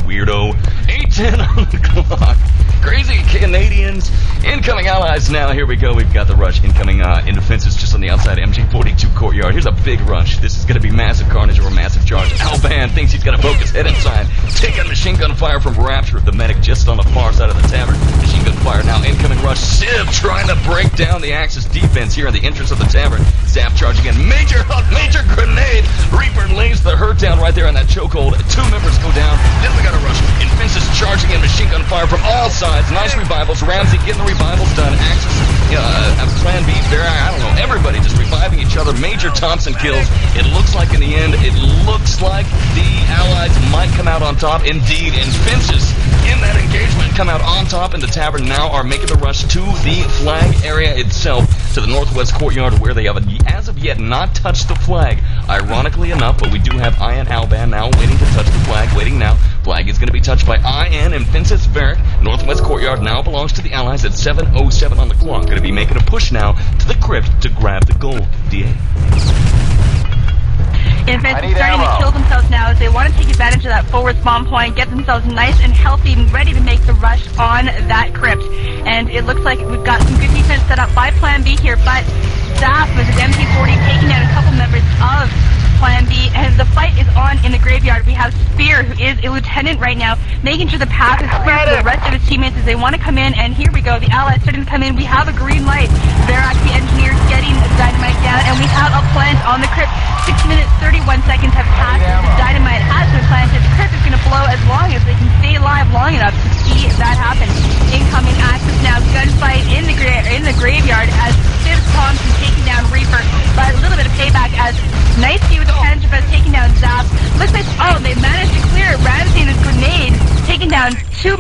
Weirdo. 8:10 on the clock. Crazy Canadians. Incoming Allies now. Here we go. We've got the rush. Incoming iNfensus just on the outside MG42 courtyard. Here's a big rush. This is going to be massive carnage or a massive charge. Alban thinks he's going to poke his head inside. Taking machine gun fire from Rapture. The medic just on the far side of the tavern. Machine gun fire now. Incoming rush. Civ trying to break down the Axis defense here in the entrance of the tavern. Zap charging in. Major hook. Major grenade. Reaper lays the hurt down right there in that chokehold. 2 members go down. Then we got a rush. iNfensus charging in. Machine gun fire from all sides. Nice revivals. Ramzi getting the revivals done. Axis, Plan B, I don't know. Everybody just reviving each other. Major Thompson kills. It looks like in the end, it looks like the Allies might come out on top. Indeed, iNfensus in that engagement come out on top, and the tavern now are making the rush to the flag area itself, to the northwest courtyard where they have as of yet not touched the flag. Ironically enough, but we do have Ian Alban now waiting to touch the flag. Waiting now. Flag is going to be touched by iNfensus Barrack. Northwest courtyard now belongs to the Allies at 7:07 on the clock. Going to be making a push now to the crypt to grab the gold. DeeAy. iNfensus is starting to kill themselves now as they want to take advantage of that forward spawn point, get themselves nice and healthy and ready to make the rush on that crypt. And it looks like we've got some good defense set up by Plan B here, but Zap with his MP40 taking out a couple members of Plan B, and the fight is on in the graveyard. We have Spear, who is a lieutenant right now, making sure the path is clear for the rest of his teammates as they want to come in, and here we go, the allies starting to come in. We have a green light. Verac, the engineer, getting the dynamite down, and we have a plant on the crypt. 6 minutes, 31 seconds have passed. The dynamite has been planted. The crypt is going to blow as long as they can stay alive long enough to see that happen. Incoming access now, gunfight in the graveyard as Fifth Thompson taking down Reaper, but a little bit of payback as nice view with the Panjabas taking down Zap. Looks like, they managed to clear Ramsey and his grenade, taking down 4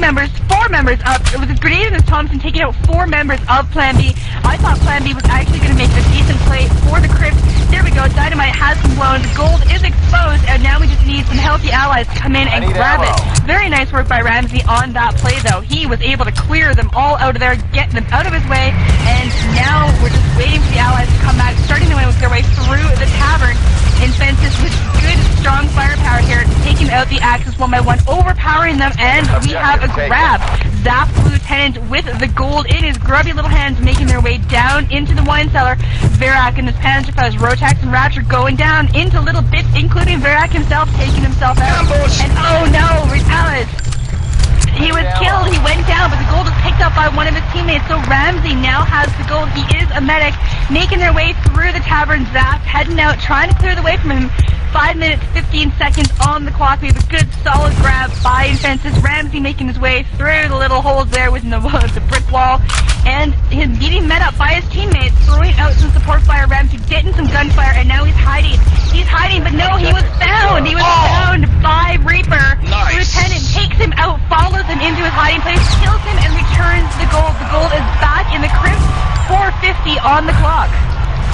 members up. It was his grenade and his Thompson taking out 4 members of Plan B. I thought Plan B was actually going to make a decent play for the crypt. There we go, dynamite has been blown, the gold is exposed, and now we just need some healthy allies to come in and grab it. Very nice work by Ramsey on that play though. He was able to clear them all out of there, get them out of his way, and now we're just waiting for the allies to come back, starting to make their way through the tavern. iNfensus with good, strong firepower here, taking out the Axis one by one, overpowering them, and we have a grab. Zap Lieutenant with the gold in his grubby little hands, making their way down into the wine cellar. Verac and his Panjafaz, rotax and rapture going down into little bits, including Verac himself taking himself out. And oh no, Alice! He was killed, he went down, but the gold was picked up by one of his teammates, so Ramsey now has the gold. He is a medic, making their way through the tavern. Zap heading out, trying to clear the way from him. 5 minutes, 15 seconds on the clock. We have a good, solid grab by iNfensus. Ramsey making his way through the little holes there within the brick wall, and he's beating met up by his teammates, throwing out some support fire. Ramsey getting some gunfire, and now he's hiding. He's hiding, but no, he was found. He was found by Reaper. Nice. Lieutenant takes him out, follows him into his hiding place, kills him, and returns the gold. The gold is back in the crypt. 4:50 on the clock.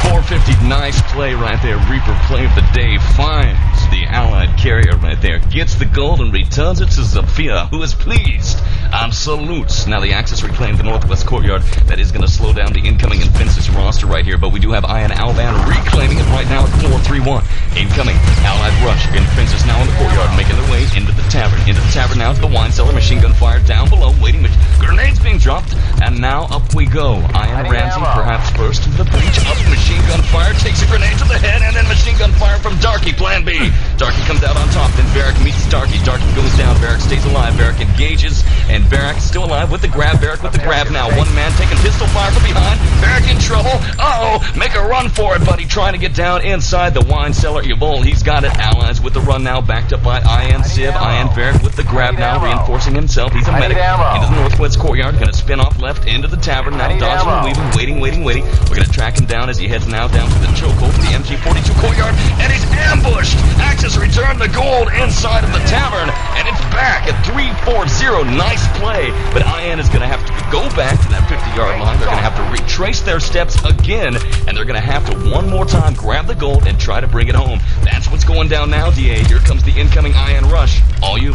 450, nice play right there. Reaper play of the day, finds the allied carrier right there, gets the gold and returns it to Zafia, who is pleased and salutes. Now the Axis reclaimed the northwest courtyard. That is going to slow down the incoming iNfensus roster right here, but we do have Ian Alban reclaiming it right now at 4-3-1. Incoming allied rush. iNfensus now in the courtyard, making their way into the tavern. Into the tavern now to the wine cellar. Machine gun fire down below, waiting. Grenades being dropped, and now up we go. Ian Ramsey perhaps first to the breach. Up machine gun fire, takes a grenade to the head, and then machine gun fire from Darky, Plan B. Darky comes out on top, then Verac meets Darky. Darky goes down, Verac stays alive, Verac engages, and Verac still alive with the grab. Verac with the grab now. One man taking pistol fire from behind. Verac in trouble. Uh-oh, make a run for it, buddy. Trying to get down inside the wine cellar. Yvol, he's got it. Allies with the run now, backed up by Ian Civ. Ian Verac with the grab now, reinforcing himself. He's a medic. Into the northwest courtyard, gonna spin off left into the tavern now, dodging and weaving, waiting. We're gonna track him down as he heads now down to the chokehold to the MG42 courtyard, and he's ambushed. Axis returned the gold inside of the tavern, and it's back at 3-4-0. Nice play, but Ian is gonna have to go back to that 50-yard line. They're gonna have to retrace their steps again, and they're gonna have to one more time grab the gold and try to bring it home. That's what's going down now, DeeAy. Here comes the incoming Ian rush. All you.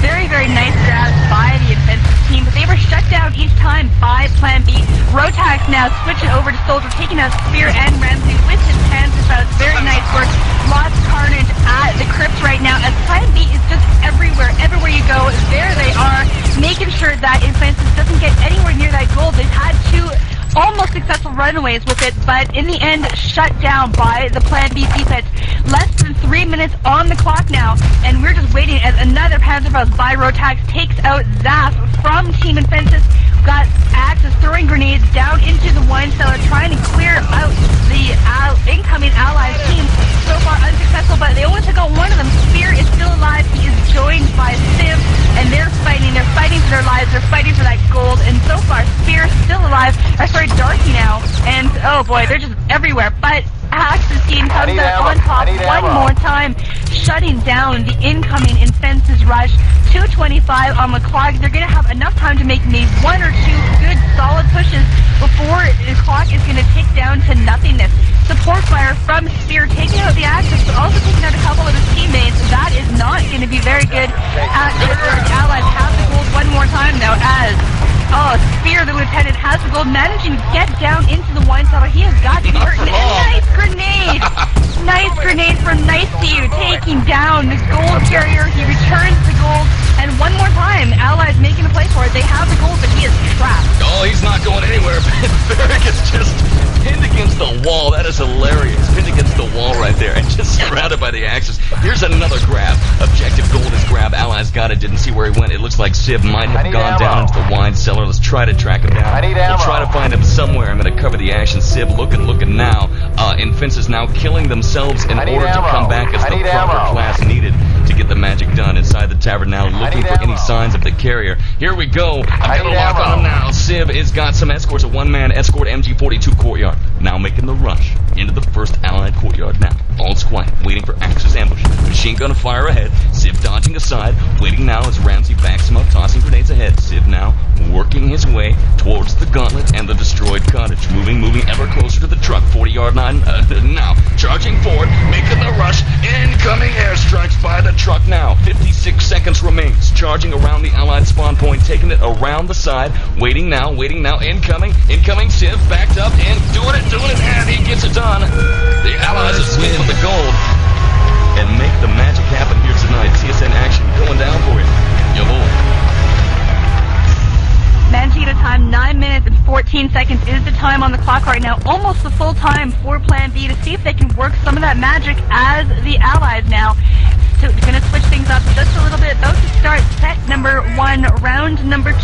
Very, very nice grabs by the iNfensus team, but they were shut down each time by Plan B. Rotax now switching over to Soldier, taking out Spear and Ramsey with his Panzerfaust. Very nice work. Lots of carnage at the crypt right now, as Plan B is just everywhere. Everywhere you go, there they are, making sure that iNfensus doesn't get anywhere near that gold. They've had 2 almost successful runaways with it, but in the end, shut down by the Plan B defense. Less than 3 minutes on the clock now, and we're just waiting as another Panzerfaust by Rotax takes out Zaf from Team iNfensus. Got Axis throwing grenades down into the wine cellar, trying to clear out the incoming allied team. So far unsuccessful, but they only took out one of them. Spear is still alive. He is joined by Civ, and they're fighting. They're fighting for their lives. They're fighting for that gold, and so far Spear is still alive. Darky now, and oh boy, they're just everywhere. But Axis team comes out on top one more time, shutting down the incoming iNfensus rush. 2:25 on the clock. They're going to have enough time to make maybe 1 or 2 good, solid pushes before the clock is going to tick down to nothingness. Support fire from Spear, taking out the Axis, but also taking out a couple of his teammates. That is not going to be very good. Axis or the allies have the gold one more time now, as Spear, the lieutenant, has the gold, managing to get down into the wine cellar. He has got to be hurt. Nice grenade! not going anywhere. Varric is just pinned against the wall. That is hilarious. Pinned against the wall right there and just surrounded by the Axis. Here's another grab. Objective gold is grab. Allies got it. Didn't see where he went. It looks like Civ might have gone down into the wine cellar. Let's try to track him down. We'll try to find him somewhere. I'm going to cover the action. Civ looking now. iNfensus now killing themselves in order to come back as the proper class needed to get the magic done inside the tavern now, looking for any signs of the carrier. Here we go. I'm going to lock on him now. Civ has got some escorts, a one-man escort MG42 courtyard. Now making the rush into the first allied courtyard now. All's quiet, waiting for Axis ambush. Machine gun fire ahead. Civ dodging aside, waiting now as Ramzi backs him up, tossing grenades ahead. Civ now working his way towards the gauntlet and the destroyed cottage. Moving ever closer to the truck. 40-yard line now. Charging forward, making the rush. Incoming airstrikes by the truck now. 56 seconds remains. Charging around the allied spawn point, taking it around the side. Waiting now. Incoming. Civ backed up and doing it, and he gets it done. The allies escape with the gold and make the magic happen here tonight. TSN action going down for you. Yo, boy. Mangita time, 9 minutes and 14 seconds is the time on the clock right now. Almost the full time for Plan B to see if they can work some of that magic as the allies now. So we're going to switch things up just a little bit. About to start set number 1, round number 2.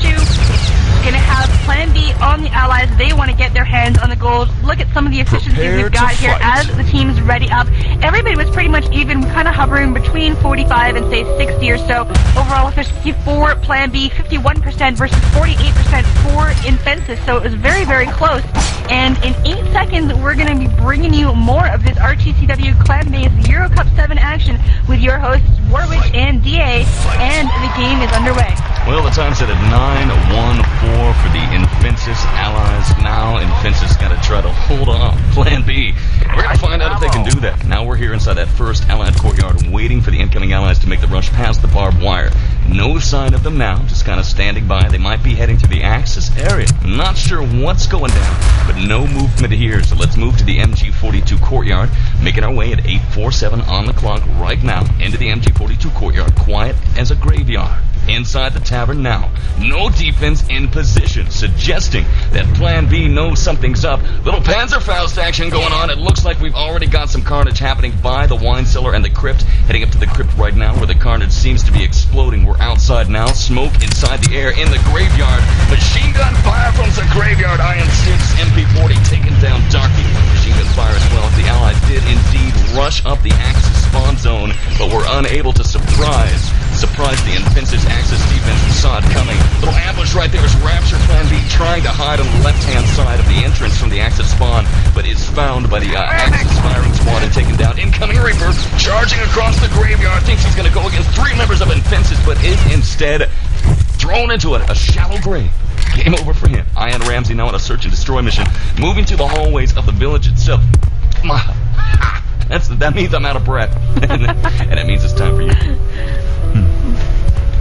Going to have Plan B on the allies. They want to get their hands on the gold. Look at some of the efficiencies we've got here as the team's ready up. Everybody was pretty much even, kind of hovering between 45 and say 60 or so. Overall efficiency for Plan B, 51% versus 48% for iNfensus. So it was very, very close. And in 8 seconds, we're going to be bringing you more of this RTCW Clanbase EuroCup VII action with your hosts Warwitch and DeeAy, and the game is underway. Well, the time's set at 9:14 for the iNfensus allies. Now iNfensus got to try to hold on. Plan B. We're going to find out if they can do that. Now we're here inside that first allied courtyard waiting for the incoming allies to make the rush past the barbed wire. No sign of them now, just kind of standing by. They might be heading to the Axis area. I'm not sure what's going down, but no movement here. So let's move to the MG42 courtyard, making our way at 8:47 on the clock right now into the MG42 courtyard, quiet as a graveyard. Inside the tavern now. No defense in position, suggesting that Plan B knows something's up. Little Panzerfaust action going on. It looks like we've already got some carnage happening by the wine cellar and the crypt. Heading up to the crypt right now where the carnage seems to be exploding. We're outside now. Smoke inside the air in the graveyard. Machine gun fire from the graveyard. iNfensus MP40 taking down Darky. Machine gun fire as well. The allies did indeed rush up the Axis spawn zone, but were unable to surprise the iNfensus Axis defense. We saw it coming. Little ambush right there as Rapture Plan B trying to hide on the left-hand side of the entrance from the Axis spawn, but is found by the Axis firing squad and taken down. Incoming Reaper charging across the graveyard. Thinks he's going to go against 3 members of iNfensus, but is instead thrown into a shallow grave. Game over for him. I and Ramzi now on a search and destroy mission, moving through the hallways of the village itself. That means I'm out of breath. And it means it's time for you.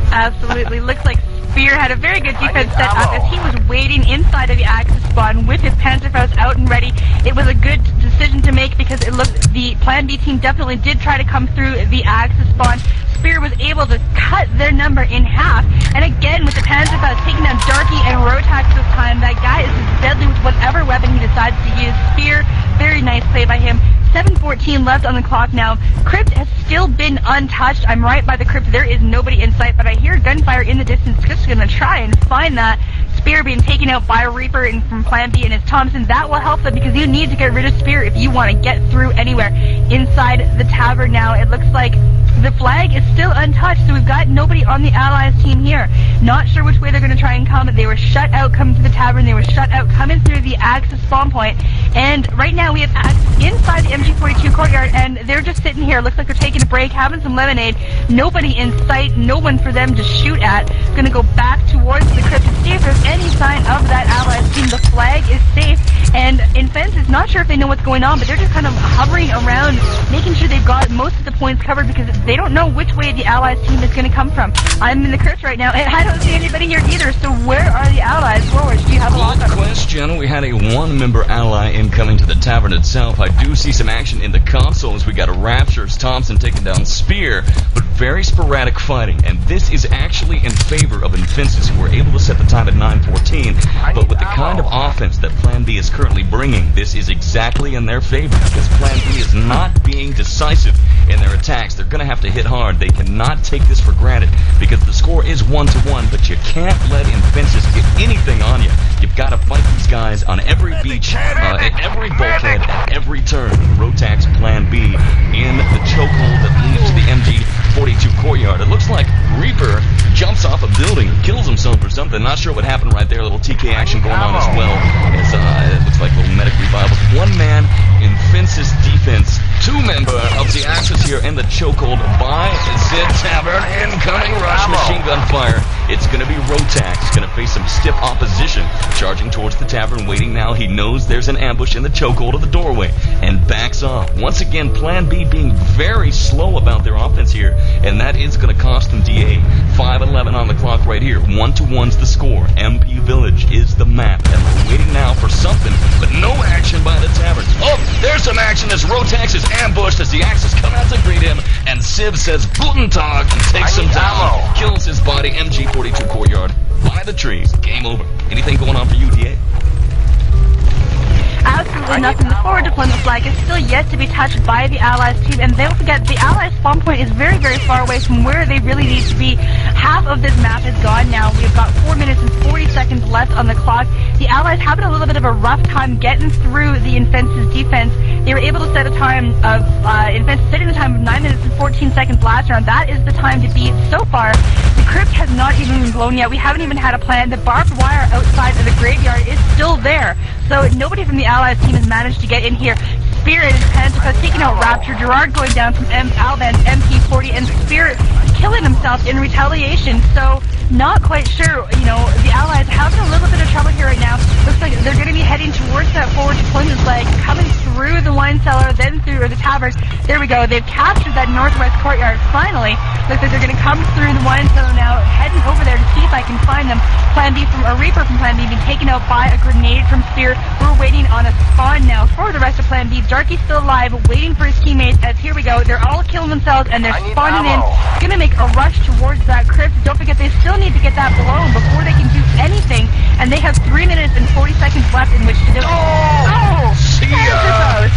Absolutely. Looks like Spear had a very good defense set up as he was waiting inside of the Axis spawn with his Panzerfaust out and ready. It was a good decision to make because it looked the Plan B team definitely did try to come through the Axis spawn. Spear was able to cut their number in half, and again with the Panzerfaust taking down Darky and Rotax this time. That guy is deadly with whatever weapon he decides to use. Spear, very nice play by him. 7:14 left on the clock now. Crypt has still been untouched. I'm right by the crypt. There is nobody in sight, but I hear gunfire in the distance. Just gonna try and find that. Spear being taken out by Reaper and from Plan B and his Thompson. That will help them because you need to get rid of Spear if you want to get through anywhere. Inside the tavern now, it looks like the flag is still untouched, so we've got nobody on the Allies team here. Not sure which way they're going to try and come. They were shut out coming to the tavern. They were shut out coming through the Axis spawn point. And right now we have Axis inside the MG42 courtyard, and they're just sitting here. Looks like they're taking a break, having some lemonade. Nobody in sight, no one for them to shoot at. Going to go back towards the crypt to see if there's any sign of that Allies team. The flag is safe, and iNfensus, not sure if they know what's going on, but they're just kind of hovering around, making sure they've got most of the points covered because They don't know which way the Allies team is going to come from. I'm in the crypt right now, and I don't see anybody here either, so where are the Allies? Warwitch, do you have a lock on? Good question. We had a one-member ally incoming to the tavern itself. I do see some action in the consoles. We got a Raptures, Thompson taking down Spear, but very sporadic fighting, and this is actually in favor of iNfensus, who were able to set the time at 9:14, but with the kind of offense that Plan B is currently bringing, this is exactly in their favor, because Plan B is not being decisive in their attacks. They're going to have to hit hard. They cannot take this for granted, because the score is 1-1, but you can't let iNfensus get anything on you. You've got to fight these guys on every beach, at every bulkhead, at every turn. Rotax Plan B in the chokehold that leads to the MG42 courtyard. It looks like Reaper jumps off a building, kills himself or something. Not sure what happened right there. A little TK action going on as well. As, it looks like little medic revivals. One man iNfensus defense. Two-member of the Axis here in the chokehold by the tavern. Incoming rush, machine gun fire. It's going to be Rotax. Going to face some stiff opposition. Charging towards the tavern, waiting now. He knows there's an ambush in the chokehold of the doorway and backs off. Once again, Plan B being very slow about their offense here, and that is going to cost them DA. 5:11 on the clock right here. 1-1's the score. MP Village is the map, and we're waiting now for something, but no action by the tavern. Oh, there's some action as Rotax is ambushed as the Axis come out to greet him, and Civ says Guten Tag and takes him down. Kills his body. MG42 courtyard by the trees. Game over. Anything going on for you, DA? Absolutely nothing. The forward deployment flag is still yet to be touched by the Allies team, and don't forget, the Allies spawn point is very, very far away from where they really need to be. Half of this map is gone now. We've got 4 minutes and 40 seconds left on the clock. The Allies having a little bit of a rough time getting through the iNfensus defense. They were able to set a time of, iNfensus setting the time of 9 minutes and 14 seconds last round. That is the time to beat so far. The crypt has not even been blown yet. We haven't even had a plan. The barbed wire outside of the graveyard is still there. So nobody from the Allies team has managed to get in here. Spirit is Pentecost taking out Rapture. Gerard going down from Alban's MP40, and Spirit killing himself in retaliation. So not quite sure, you know, the Allies having a little bit of trouble here right now. Looks like they're going to be heading towards that forward deployment flag, coming through the wine cellar, then through the tavern. There we go. They've captured that northwest courtyard finally. Looks like they're going to come through the wine cellar now, heading over there to see if I can find them. Plan B from a Reaper from Plan B being taken out by a grenade from Spear. We're waiting on a spawn now for the rest of Plan B. Darky's still alive, waiting for his teammates, as here we go. They're all killing themselves, and they're spawning in. Gonna make a rush towards that crypt. Don't forget, they still need to get that blown before they can do anything, and they have 3 minutes and 40 seconds left in which to do it. Oh! See ya!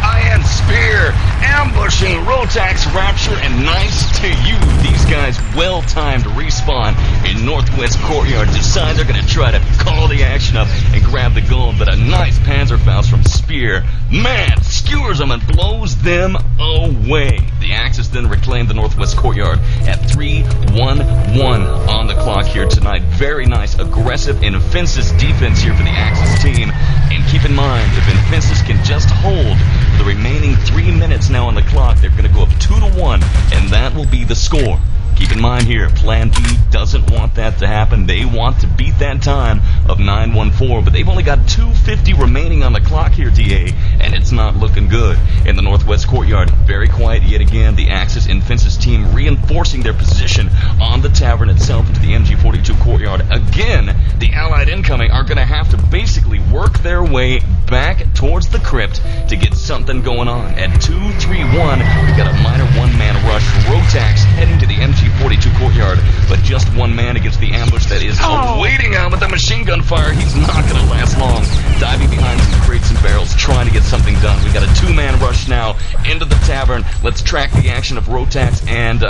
Iron Spear ambushing Rotax, Rapture, and nice to you. These guys well-timed respawn in Northwest Courtyard. Decide they're going to try to call the action up and grab the gold, but a nice Panzerfaust from Spear, man, skewers them and blows them away. The Axis then reclaimed the Northwest Courtyard at 3-1-1 on the clock here tonight. Very nice, aggressive iNfensus defense here for the Axis team. And keep in mind, if iNfensus can just hold the remaining 3 minutes now on the clock, they're going to go up 2-1, and that will be the score. Keep in mind here, Plan B doesn't want that to happen. They want to beat that time of 9:14, but they've only got 2:50 remaining on the clock here, DA, and it's not looking good. In the Northwest Courtyard, very quiet yet again. The Axis iNfensus team reinforcing their position on the tavern itself into the MG42 Courtyard. Again, the Allied incoming are going to have to basically work their way back towards the crypt to get something going on. At 2-3-1, we've got a minor one-man rush. Rotax heading to the MG42 Courtyard, but just one man against the ambush that is awaiting him with the machine gun fire. He's not going to last long. Diving behind some crates and barrels, trying to get something done. We got a two-man rush now into the tavern. Let's track the action of Rotax and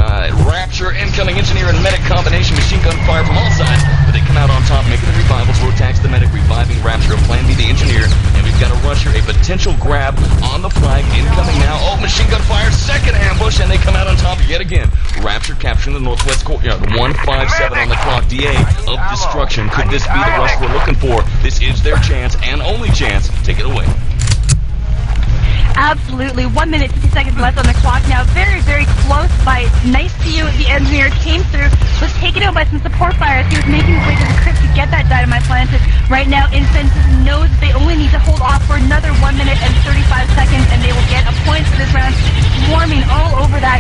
Rapture. Incoming engineer and medic combination, machine gun fire from all sides, but they come out on top, making the revivals. Rotax the medic reviving Rapture, Plan B the engineer, and we've got a rusher, a potential grab on the flag. Incoming now. Oh, machine gun fire, second ambush, and they come out on top yet again. Rapture capturing the Northwest Courtyard. 1:57 on the clock. DA of destruction. Could this be the rush we're looking for? This is their chance and only chance. Take it away. Absolutely. 1 minute, 50 seconds left on the clock now. Very, very close fight. Nice to you. The engineer came through, was taken out by some support fires. He was making his way to the crypt to get that dynamite planted. Right now, iNfensus knows that they only need to hold off for another 1 minute and 35 seconds, and they will get a point for this round. Swarming all over that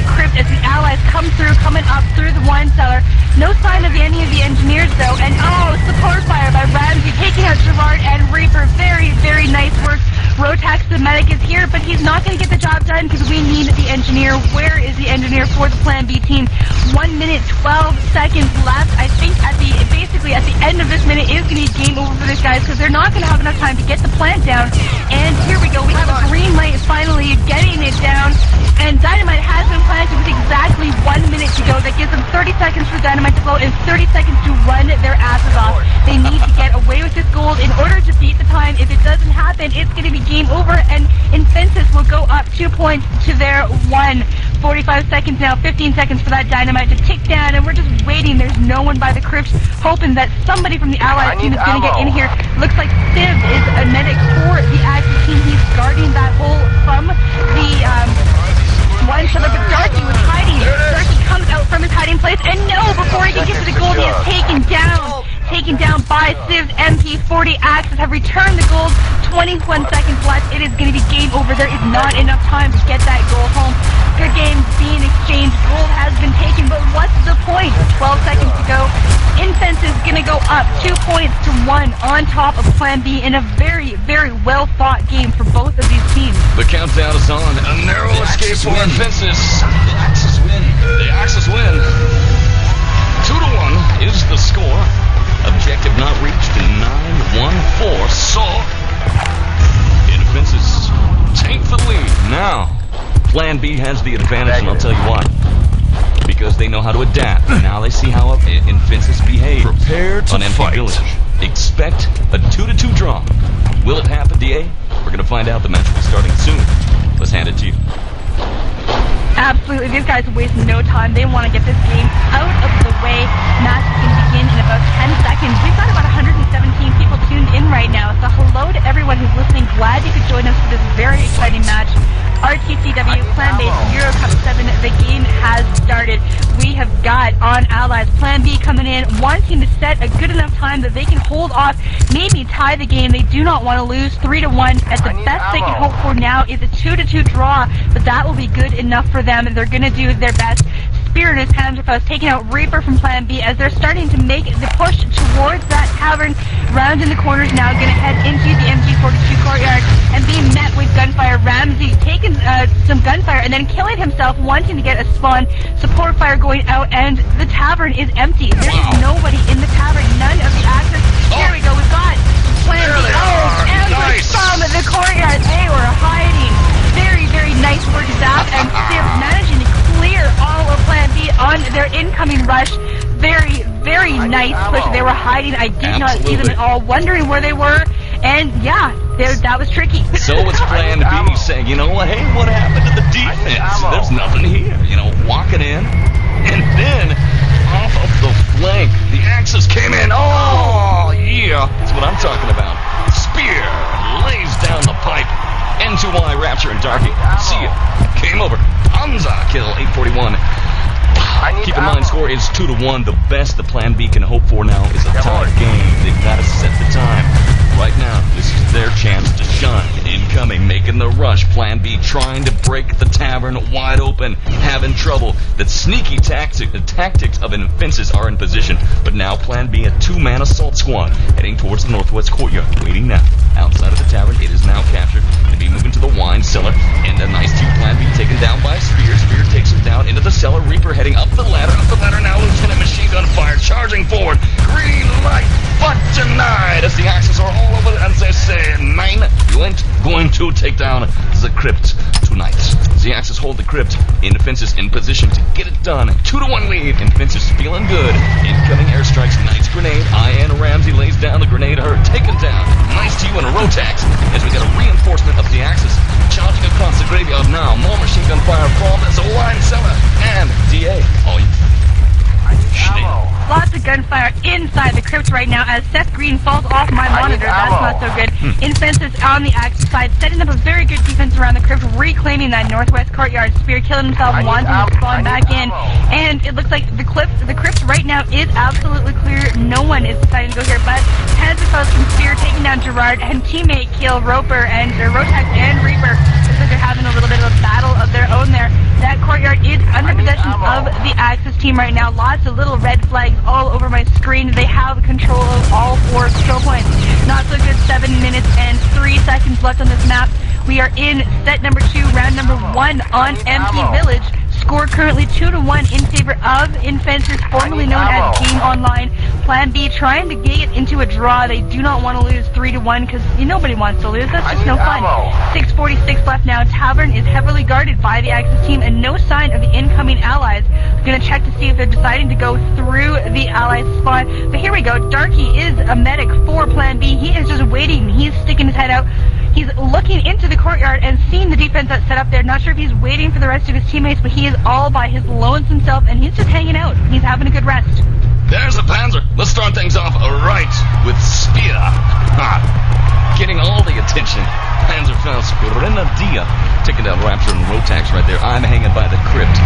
the engineers though, and support fire by Ramsey taking out Gerard and Reaper. Very, very nice work. Rotax the medic is here, but he's not going to get the job done because we need the engineer. Where is the engineer for the Plan B team? 1 minute 12 seconds left. I think basically at the end of this minute is going to be game over for this guys because they're not going to have enough time to get the plant down. And here we go. We have a green light finally getting it down. And Dynamite has been planted with exactly 1 minute to go. That gives them 30 seconds for Dynamite to blow and 30 seconds to run their asses off. They need to get away with this gold in order to beat the time. If it doesn't happen, it's going to be game over, and iNfensus will go up 2 points to their 1. 45 seconds now, 15 seconds for that Dynamite to tick down, and we're just waiting. There's no one by the crypts, hoping that somebody from the Allied team is going to get in here. Looks like Civ is a medic for the Axis team. He's guarding that hole from the one shot, but Darky was hiding. Darky comes out from his hiding place, and no, before he can get to the gold, he is taken down. Taken down by Civ's MP40. Axis have returned the gold. 21 seconds left. It is going to be game over. There is not enough time to get that goal home. Good game being exchanged. Gold has been taken, but what's the point? 12 seconds to go. iNfensus is going to go up 2 points to 1 on top of Plan B in a very, very well thought game for both of these teams. The countdown is on. A narrow escape for iNfensus. The Axis win. The Axis win. 2-1 is the score. Objective not reached in 9-1-4. So, iNfensus take the lead. Now, Plan B has the advantage, and I'll tell you why. Because they know how to adapt. Now they see how iNfensus behaves. Prepare to on Empty fight. Village. Expect a 2-2 draw. Will it happen, DeeAy? We're going to find out. The match will be starting soon. Let's hand it to you. Absolutely, these guys waste no time. They want to get this game out of the way. Match is going to begin in about 10 seconds. We've got about 117 people tuned in right now. So hello to everyone who's listening. Glad you could join us for this very exciting match. RTCW, Clanbase, EuroCup VII, the game has started. We have got on Allies Plan B coming in, wanting to set a good enough time that they can hold off, maybe tie the game. They do not want to lose 3-1. At the best they can hope for now is a 2-2 draw, but that will be good enough for them. They're going to do their best. Spirit is hands with us, taking out Reaper from Plan B as they're starting to make the push towards that tavern. Round in the corners now, going to head into the MG42 courtyard and being met with gunfire. Ramzi taking some gunfire and then killing himself, wanting to get a spawn. Support fire going out, and the tavern is empty. There is nobody in the tavern. None of the actors. Here we go. We've got Plan B. Ambush from the courtyard. They were hiding. Very, very nice work, Zap and Civ managing to clear all of Plan B on their incoming rush. Very, very nice push. They were hiding. I did not see them at all, wondering where they were. And yeah, that was tricky. So it's Plan B saying, you know what, hey, what happened to the defense? There's nothing here. Walking in, and then off of the flank, the Axis came in. Oh, yeah, that's what I'm talking about. Spear lays down the pipe. N2Y, Rapture, and Darky. See ya. Came over. Hamza kill, 841. Keep in mind, score is 2-1. The best the Plan B can hope for now is a tie game. They've got to set the time. Right now, this is their chance to shine. Incoming, making the rush. Plan B trying to break the tavern wide open, having trouble. The sneaky tactics of iNfensus are in position, but now Plan B, a 2-man assault squad, heading towards the northwest courtyard. Waiting now. Outside of the tavern, it is now captured. To be moving to the wine cellar, and a nice 2 Plan B taken down by Spear. Spear takes him down into the cellar. Reaper heading up the ladder now. Lieutenant machine gun fire, charging forward. Green light, but denied as the Axis are all over, and they say, 9, you ain't going to take down the crypt tonight. The Axis hold the crypt. iNfensus in position to get it done. 2-1 lead. iNfensus feeling good. Incoming airstrikes. Nice grenade. IN Ramsey lays down the grenade. Her taken down. Nice to you and a rotax as we get a reinforcement of the Axis charging across the graveyard now. More machine gun fire from the wine cellar. And DeeAy. Oh, Lots of gunfire inside the crypt right now as Seth Green falls off my monitor. That's not so good. iNfensus on the Axis side, setting up a very good defense around the crypt, reclaiming that northwest courtyard. Spear killing himself, wanting to spawn back in. And it looks like the crypt right now is absolutely clear. No one is deciding to go here, but hands across from Spear taking down Gerard and teammate kill Roper and Rotax and Reaper. looks like they're having a little bit of a battle of their own there. That courtyard is under possession of the Axis team right now. Lots of little red flags all over my screen. They have control of all 4 control points. Not so good. 7 minutes and 3 seconds left on this map. We are in set number 2, round number 1 on MP Village. Score currently 2-1 in favor of iNfensus, formerly known as Game Online. Plan B trying to get it into a draw. They do not want to lose 3-1 because nobody wants to lose. That's just no fun. 6:46 left now. Tavern is heavily guarded by the Axis team and no sign of the incoming allies. I'm going to check to see if they're deciding to go through the allies spawn. But here we go. Darky is a medic for Plan B. He is just waiting. He's sticking his head out. He's looking into the courtyard and seeing the defense that's set up there. Not sure if he's waiting for the rest of his teammates, but he is all by his lonesome self, and he's just hanging out. He's having a good rest. There's a Panzer. Let's start things off right with Spear. Getting all the attention. Panzerfaust Grenadier. Taking down Rapture and Rotax right there. I'm hanging by the crypt.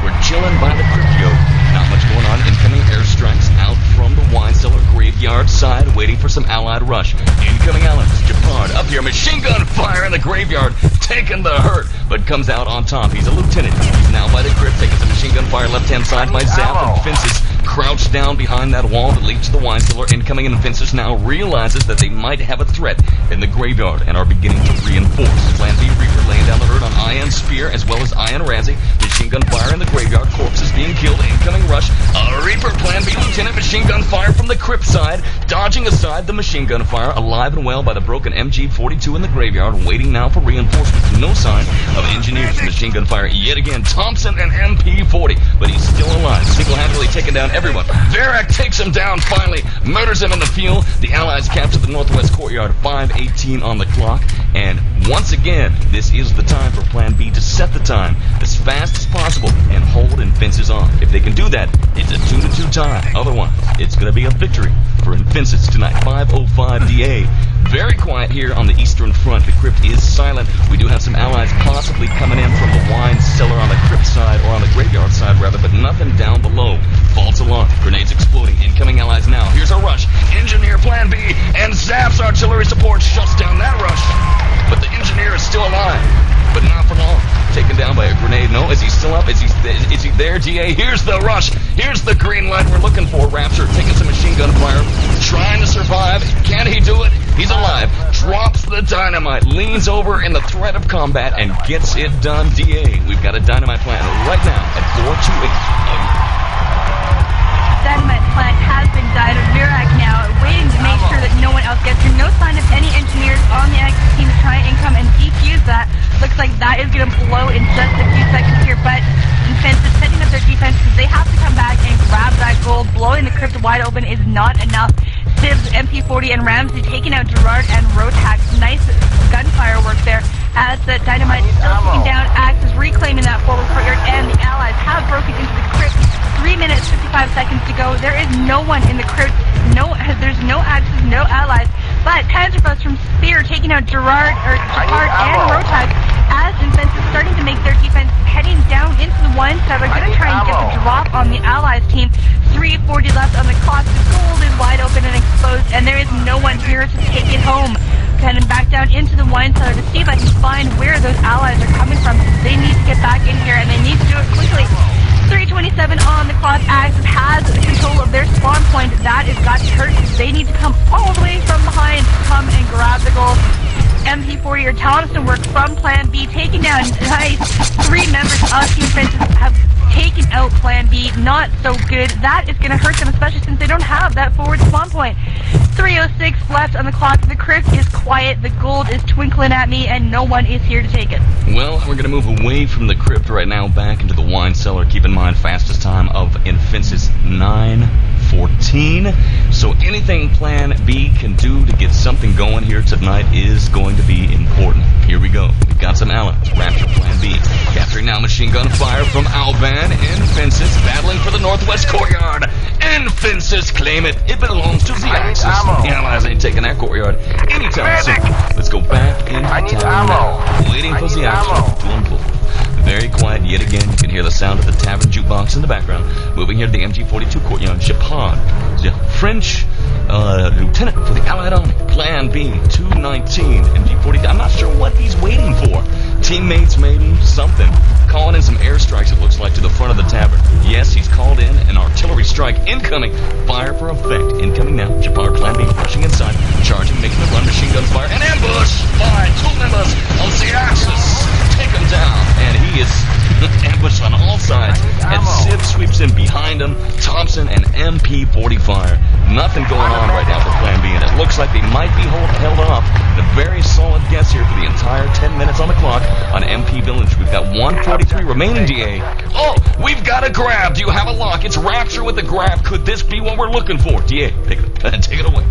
We're chilling by the crypt, yo. Not much going on. Incoming airstrikes out from the wine cellar graveyard side, waiting for some allied rush. Incoming allies. Gepard up here. Machine gun fire in the graveyard. Taking the hurt, but comes out on top. He's a lieutenant. He's now by the crypt, taking some machine gun fire left-hand side by Zap and Fences. Crouched down behind that wall that leads to the wine cellar. Incoming iNfensus now realizes that they might have a threat in the graveyard and are beginning to reinforce. Plan B Reaper laying down the hurt on Iron Spear as well as Iron Ramzi. Machine gun fire in the graveyard. Corpses being killed. Incoming rush. A Reaper. Plan B Lieutenant. Machine gun fire from the crypt side. Dodging aside the machine gun fire. Alive and well by the broken MG42 in the graveyard. Waiting now for reinforcements. No sign of engineers. Machine gun fire yet again. Thompson and MP40. But he's still alive. Single-handedly taking down everyone. Verac takes him down finally, murders him in the field. The Allies capture the northwest courtyard, 5:18 on the clock. And once again, this is the time for Plan B to set the time as fast as possible and hold iNfensus off. If they can do that, it's a 2-2 tie. Otherwise, it's going to be a victory for iNfensus tonight. 5:05 DA. Very quiet here on the eastern front. The crypt is silent. We do have some allies possibly coming in from the wine cellar on the crypt side, or on the graveyard side rather, but nothing down below. False alarm. Grenades exploding. Incoming allies now. Here's a rush. Engineer Plan B and Zap's artillery support shuts down that rush. But the engineer is still alive. But not for long. Taken down by a grenade. No, is he still up? Is he there, DA? Here's the rush. Here's the green light we're looking for. Rapture taking some machine gun fire. Trying to survive. Can he do it? He's alive. Drops the dynamite. Leans over in the threat of combat and gets it done. DA, we've got a dynamite plant right now at 428. Dynamite plant has been died. Verac now waiting to make sure that no one else gets here. No sign of any engineers on the Axis team to try and come and defuse that. Looks like that is going to blow in just a few seconds here, but iNfensus setting up their defense because they have to come back and grab that gold. Blowing the crypt wide open is not enough. Sibs, MP40, and Ramzi taking out Gerard and Rotax. Nice gunfire work there as the dynamite is still taking down. Axis reclaiming that forward courtyard, and the allies have broken into the crypt. 3 minutes, 55 seconds to go. There is no one in the crypt. There's no Axis, no allies. But Panzerfaust from Spear taking out Gepard and Rotax as iNfensus starting to make their defense, heading down into the wine cellar. Going to try and get the drop on the allies team. 3:40 left on the clock. The gold is wide open and exposed, and there is no one here to take it home. Heading back down into the wine cellar to see if I can find where those allies are coming from. They need to get back in here, and they need to do it quickly. 3:27 on the clock. Axis has control of their spawn point. That is got to hurt. They need to come all the way from behind to come and grab the gold. MP40 or Thompson work from Plan B, taking down nice 3 members of iNfensus have taken out Plan B. Not so good. That is going to hurt them, especially since they don't have that forward spawn point. 3:06 left on the clock. The crypt is quiet. The gold is twinkling at me, and no one is here to take it. Well, we're going to move away from the crypt right now, back into the wine cellar. Keep in mind, fastest time of iNfensus, 9:14. So anything Plan B can do to get something going here tonight is going to be important. Here we go. We've got some allies. Rapture Plan B. Capturing now machine gun fire from Alban. iNfensus battling for the northwest courtyard. iNfensus claim it. It belongs to the Axis. The allies ain't taking that courtyard anytime soon. Let's go back into town now. Waiting for the action to unfold. Very quiet yet again. You can hear the sound of the tavern jukebox in the background. Moving here to the MG42 courtyard. Gepard, the French lieutenant for the Allied Army. Plan B, 219. MG40. I'm not sure what he's waiting for. Teammates maybe? Something. Calling in some airstrikes, it looks like, to the front of the tavern. Yes, he's called in an artillery strike incoming. Fire for effect. Incoming now. Gepard Clanbase rushing inside. Charging, making the run. Machine guns fire. An ambush by 2 members of the Axis. Take him down. And he is ambushed on all sides. And Civ sweeps in behind him. Thompson and MP40 fire. Nothing going on right now for Plan B, and it looks like they might be held off. A very solid guess here for the entire 10 minutes on the clock on MP Village. We've got 143 remaining, DA. Oh, we've got a grab. Do you have a lock? It's Rapture with the grab. Could this be what we're looking for? DA, take it away.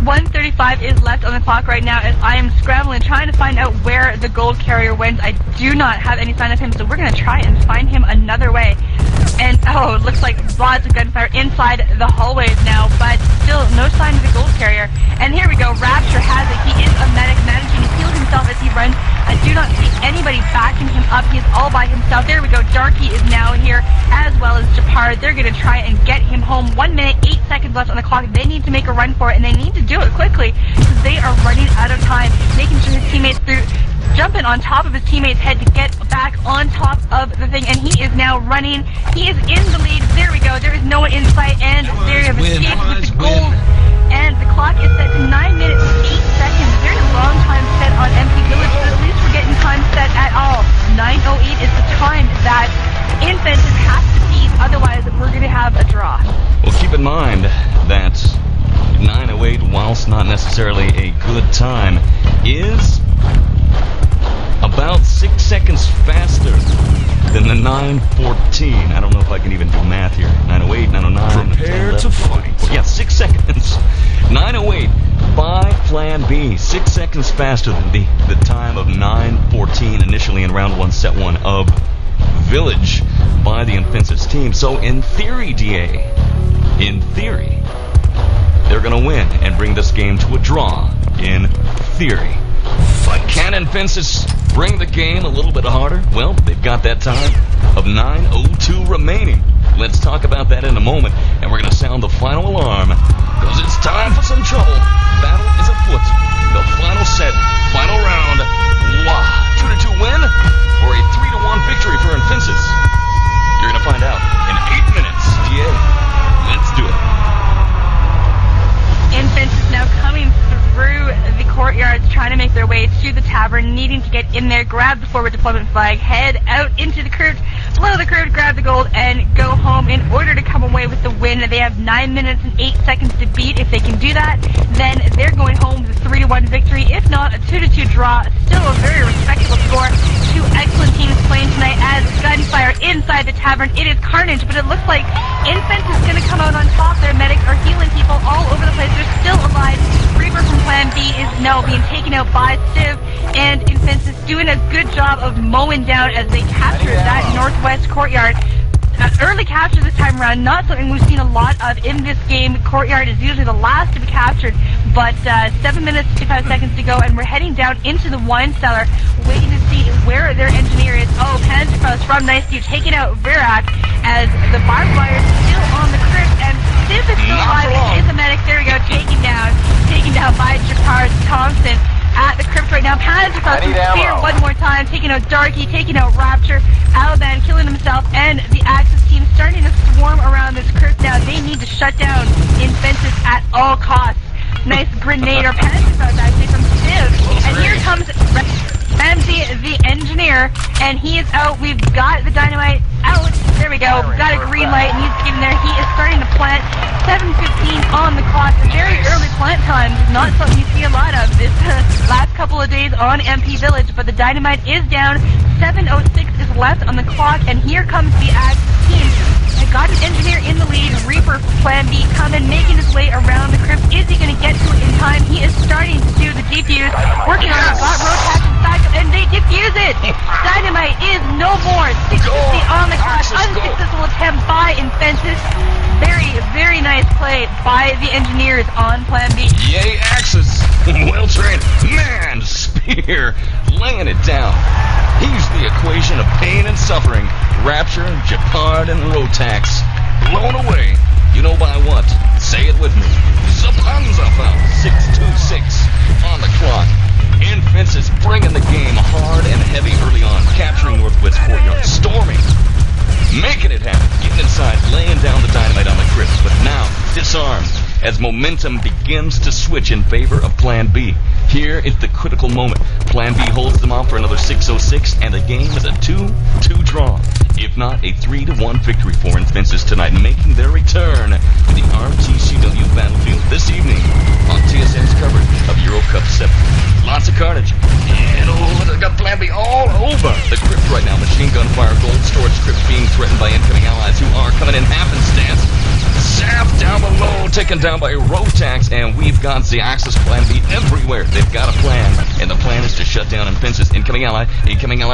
1:35 is left on the clock right now as I am scrambling, trying to find out where the gold carrier went. I do not have any sign of him, so we're going to try and find him another way. And, oh, it looks like lots of gunfire inside the hallways now, but still no sign of the gold carrier. And here we go, Rapture has it. He is a medic, managing to heal himself as he runs. I do not see anybody backing him up. He is all by himself. There we go, Darky is now here, as well as Gepard. They're going to try and get him home. 1 minute, 8 seconds left on the clock. They need to make a run for it, and they need to do it quickly, because they are running out of time, making sure his teammates jumping on top of his teammate's head to get back on top of the thing, and he is now running. He is in the lead. There we go. There is no one in sight, and there have escaped with the gold. And the clock is set to 9 minutes and 8 seconds. Very long time set on MP Village, but at least we're getting time set at all. 9:08 is the time that iNfensus has to beat, otherwise we're going to have a draw. Well, keep in mind that 9:08, whilst not necessarily a good time, is about 6 seconds faster than the 9:14. I don't know if I can even do math here. 9:08, 9:09. Prepare to fight. Yeah, 6 seconds. 9:08 by Plan B. 6 seconds faster than the time of 9:14 initially in round 1, set 1 of Village by the iNfensus team. So in theory, DA, in theory, they're going to win and bring this game to a draw. In theory. But can iNfensus bring the game a little bit harder? Well, they've got that time of 9:02 remaining. Let's talk about that in a moment, and we're going to sound the final alarm, because it's time for some trouble. Battle is afoot. The final set, final round. Wow. 2-2 win, or a 3-1 victory for iNfensus? You're going to find out in 8 minutes. DA, let's do it. iNfensus now coming through the courtyards, trying to make their way to the tavern, needing to get in there, grab the forward deployment flag, head out into the crypt, blow the crypt, grab the gold, and go home in order to come away with the win. They have 9 minutes and 8 seconds to beat. If they can do that, then they're going home with a 3-1 victory. If not, a 2-2 draw. Still a very respectable score. Two excellent teams playing tonight as gunfire inside the tavern. It is carnage, but it looks like iNfensus is going to come out on top. Their medics are healing people all over the place. They're still alive. Reaper from Plan B is now being taken out by Civ, and iNfensus doing a good job of mowing down as they capture that northwest courtyard. Early capture this time around, not something we've seen a lot of in this game. Courtyard is usually the last to be captured, but 7 minutes, 55 seconds to go, and we're heading down into the wine cellar, waiting to see where their engineer is. Oh, Panzerfaust from Nice Steve taking out Verac as the barbed wire is still on the crypt, and Civ is still alive. It is a medic. There we go, taken down by Gepard. Thompson at the crypt right now. Panzerfaust from Spear one more time, taking out Darky, taking out Rapture. Alban killing himself, and the Axis team starting to swarm around this crypt now. They need to shut down iNfensus at all costs. Nice grenade or Panzerfaust actually from Civ. And here comes Ramzi, the engineer, and he is out. We've got the dynamite out. There we go. We've got a green light. Needs to get in there. He is starting to plant. 7:15 on the clock. Very early plant time. Not something you see a lot of this last couple of days on MP Village, but the dynamite is down. 7:06 is left on the clock, and here comes the Axis team. I got an engineer in the lead. Reaper for Plan B coming, making his way around the crypt. Is he going to get to it in time? He is starting to do the defuse. Working on it. Got rotax back, and they defuse it. Dynamite is no more. 6:50 on the clock. Unsuccessful attempt by iNfensus. Very, very nice play by the engineers on Plan B. Yay, Axis. Well trained. Man, Spear. Laying it down. He's the equation of pain and suffering. Rapture, Gepard, and rotax. Blown away. You know by what? Say it with me. Zapanzafel. 6:26 on the clock. iNfensus bringing the game Crypt, but now disarmed as momentum begins to switch in favor of Plan B. Here is the critical moment. Plan B holds them off for another 6:06, and the game is a 2-2 draw, if not a 3-1 victory for iNfensus tonight, making their return to the RTCW battlefield this evening on TSN's coverage of EuroCup VII. Lots of carnage. And they got Plan B all over the Crypt right now. Machine gun fire, gold storage Crypt being threatened by incoming allies who are coming in happenstance. Zap down below, taken down by rotax, and we've got the Axis Plan B everywhere. They've got a plan, and the plan is to shut down iNfensus. Incoming ally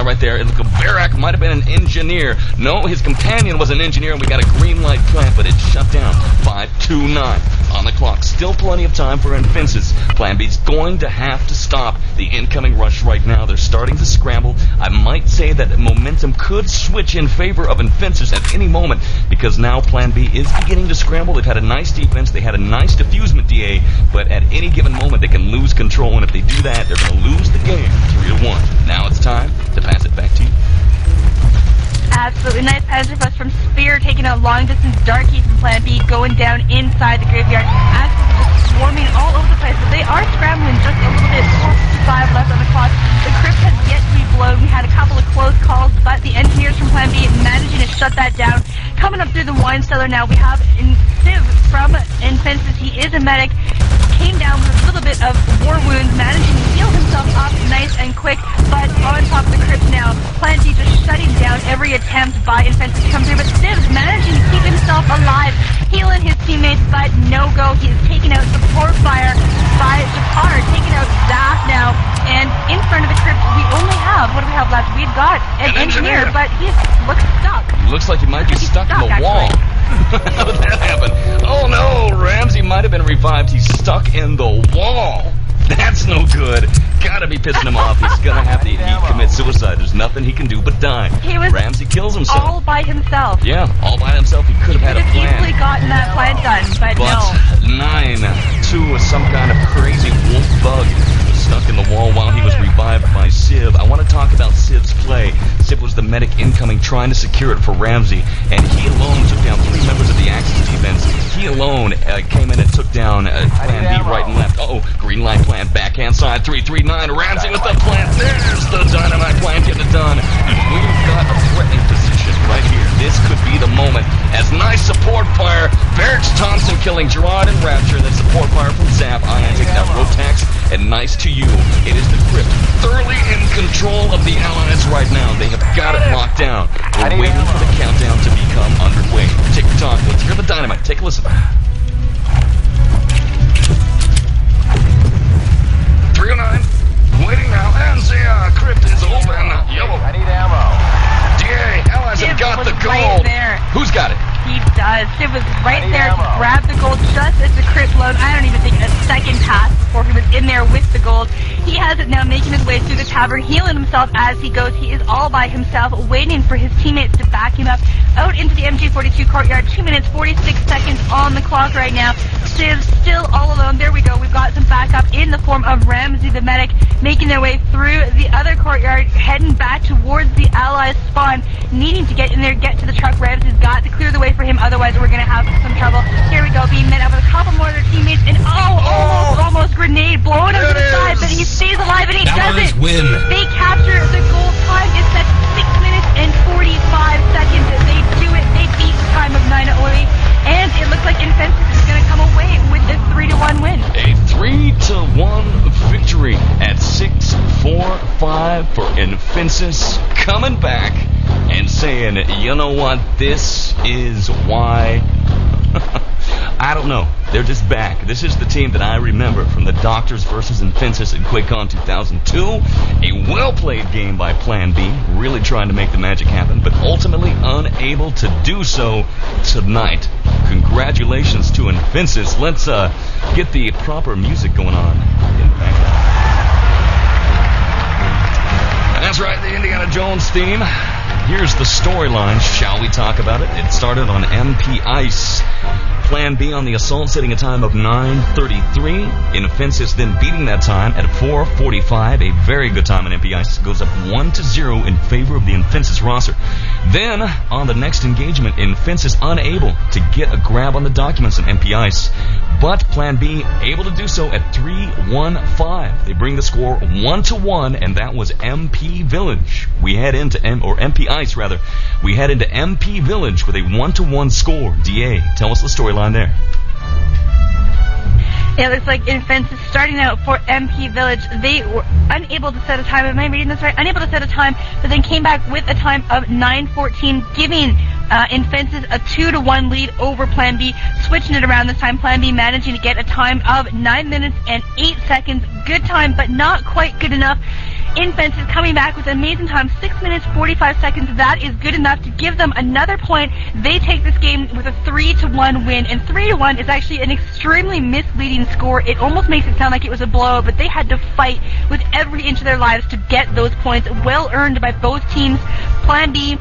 right there. It looks like Barak might have been an engineer. No, his companion was an engineer, and we got a green light plant, but it's shut down. 5:29 on the clock. Still plenty of time for iNfensus. Plan B's going to have to stop the incoming rush right now. They're starting to scramble. I might say that momentum could switch in favor of iNfensus at any moment, because now Plan B is beginning to scramble. They've had a nice defense. They had a nice diffusement, DA, but at any given moment they can lose control, and if they do that, they're going to lose the game 3-1. Now it's time to pass it back to you. Absolutely nice pass request from Spear, taking out long-distance Darky from Plan B, going down inside the graveyard. Axis just swarming all over the place, but they are scrambling just a little bit. 4:55 left on the clock. The Crypt has yet to be blown. We had a couple of close calls, but the engineers from Plan B managing to shut that down. Coming up through the wine cellar now, we have Civ from iNfensus. He is a medic. Came down with a little bit of war wounds, managing to heal himself up nice and quick, but on top of the Crypt now, Plan B just shutting down every attempt by iNfensus to come through, but Civ's managing to keep himself alive, healing his teammates, but no go. He is taking out support fire by gepard, taking out Zaf now, and in front of the Crypt, we only have, what do we have left? We've got an engineer, but he looks stuck. Looks like he might be stuck in the wall. How did that happen? Oh no, Ramsey might have been revived. He's stuck in the wall. That's no good. Gotta be pissing him off. He's gonna have to commit suicide. There's nothing he can do but die. Ramsey kills himself. All by himself. Yeah, all by himself. He could have had a plan. He could have easily gotten that plan done, but no. 9-2 was some kind of crazy wolf bug. Stuck in the wall while he was revived by Civ. I want to talk about Civ's play. Civ was the medic incoming, trying to secure it for Ramsey, and he alone took down 3 members of the Axis defense. He alone came in and took down Plan B right and left. Uh-oh, green light plant, backhand side, 339. Ramsey with the plant. There's the dynamite plant getting it done. We've got a threatening position right here. This could be the moment. As nice support fire, Barracks Thompson killing Gerard and Rapture. Then support fire from Zap. Ian taking out rotax, and nice to you. It is the Crypt, thoroughly in control of the allies right now. They have got it locked down. We're waiting for the countdown to become underway. Tick-tock, let's hear the dynamite. Take a listen. 309, waiting now, and the Crypt is open. Yellow. I need ammo. DeeAy, allies have got the gold. Right there. Who's got it? He does. It was right there. He grabbed the gold just as the Crypt load. I don't even think a second passed before he was in there with the gold. He has it now, making his way through the tavern, healing himself as he goes. He is all by himself, waiting for his teammates to back him up out into the MG42 courtyard. 2 minutes, 46 seconds on the clock right now. Civ still all alone. There we go. We've got some backup in the form of Ramsey the medic, making their way through the other courtyard, heading back towards the allies' spawn, needing to get in there, get to the truck. Ramsey's got to clear the way for him, otherwise we're going to have some trouble. Here we go, being met up with a couple more of their teammates, and almost grenade blowing him to the side, but he stays alive and he does it. Win. They capture the gold. Time is set 6 minutes and 45 seconds. They do it. They beat the time of 9:08, and it looks like iNfensus is going to come away with this 3-1 win. A 3-1 victory at 6-4-5 for iNfensus, coming back and saying, you know what, this is why. I don't know. They're just back. This is the team that I remember from the Doctors versus iNfensus in QuakeCon 2002. A well-played game by Plan B, really trying to make the magic happen, but ultimately unable to do so tonight. Congratulations to iNfensus. Let's get the proper music going on in the background. That's right, the Indiana Jones theme. Here's the storyline. Shall we talk about it? It started on MP Ice. Plan B on the assault setting a time of 9:33. iNfensus then beating that time at 4:45. A very good time on MP Ice. Goes up 1-0 in favor of the iNfensus roster. Then, on the next engagement, iNfensus unable to get a grab on the documents in MP Ice. But Plan B able to do so at 3-1-5. They bring the score 1-1, and that was MP Village. We head into MP Ice rather. We head into MP Village with a 1-1 score. DeeAy, tell us the storyline there. It looks like iNfensus starting out for MP Village. They were unable to set a time. Am I reading this right? Unable to set a time, but then came back with a time of 9:14, giving iNfensus a 2-1 lead over Plan B. Switching it around this time, Plan B managing to get a time of 9 minutes and 8 seconds. Good time, but not quite good enough. iNfensus coming back with an amazing time, 6 minutes 45 seconds. That is good enough to give them another point. They take this game with a 3-1 win, and 3-1 is actually an extremely misleading score. It almost makes it sound like it was a blowout, but they had to fight with every inch of their lives to get those points. Well earned by both teams. Plan B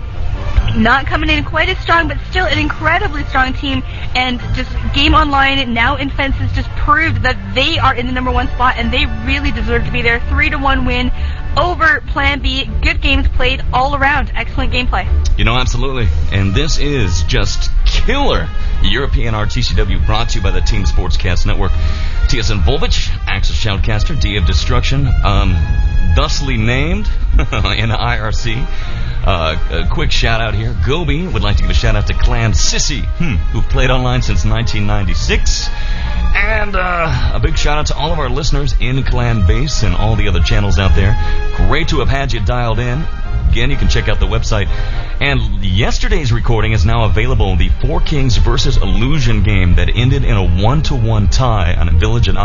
not coming in quite as strong, but still an incredibly strong team. And just game online, now iNfensus just proved that they are in the #1 spot, and they really deserve to be there. 3-1 win over Plan B. Good games played all around. Excellent gameplay. You know, absolutely. And this is just killer European RTCW, brought to you by the Team Sportscast Network. TSN Volvich, Axis Shoutcaster, D of Destruction, thusly named in IRC. A quick shout out here. Gobi would like to give a shout out to Clan Sissy, who played online since 1996. And a big shout out to all of our listeners in Clanbase and all the other channels out there. Great to have had you dialed in. Again, you can check out the website. And yesterday's recording is now available. The Four Kings versus Illusion game that ended in a 1-1 tie on a Village and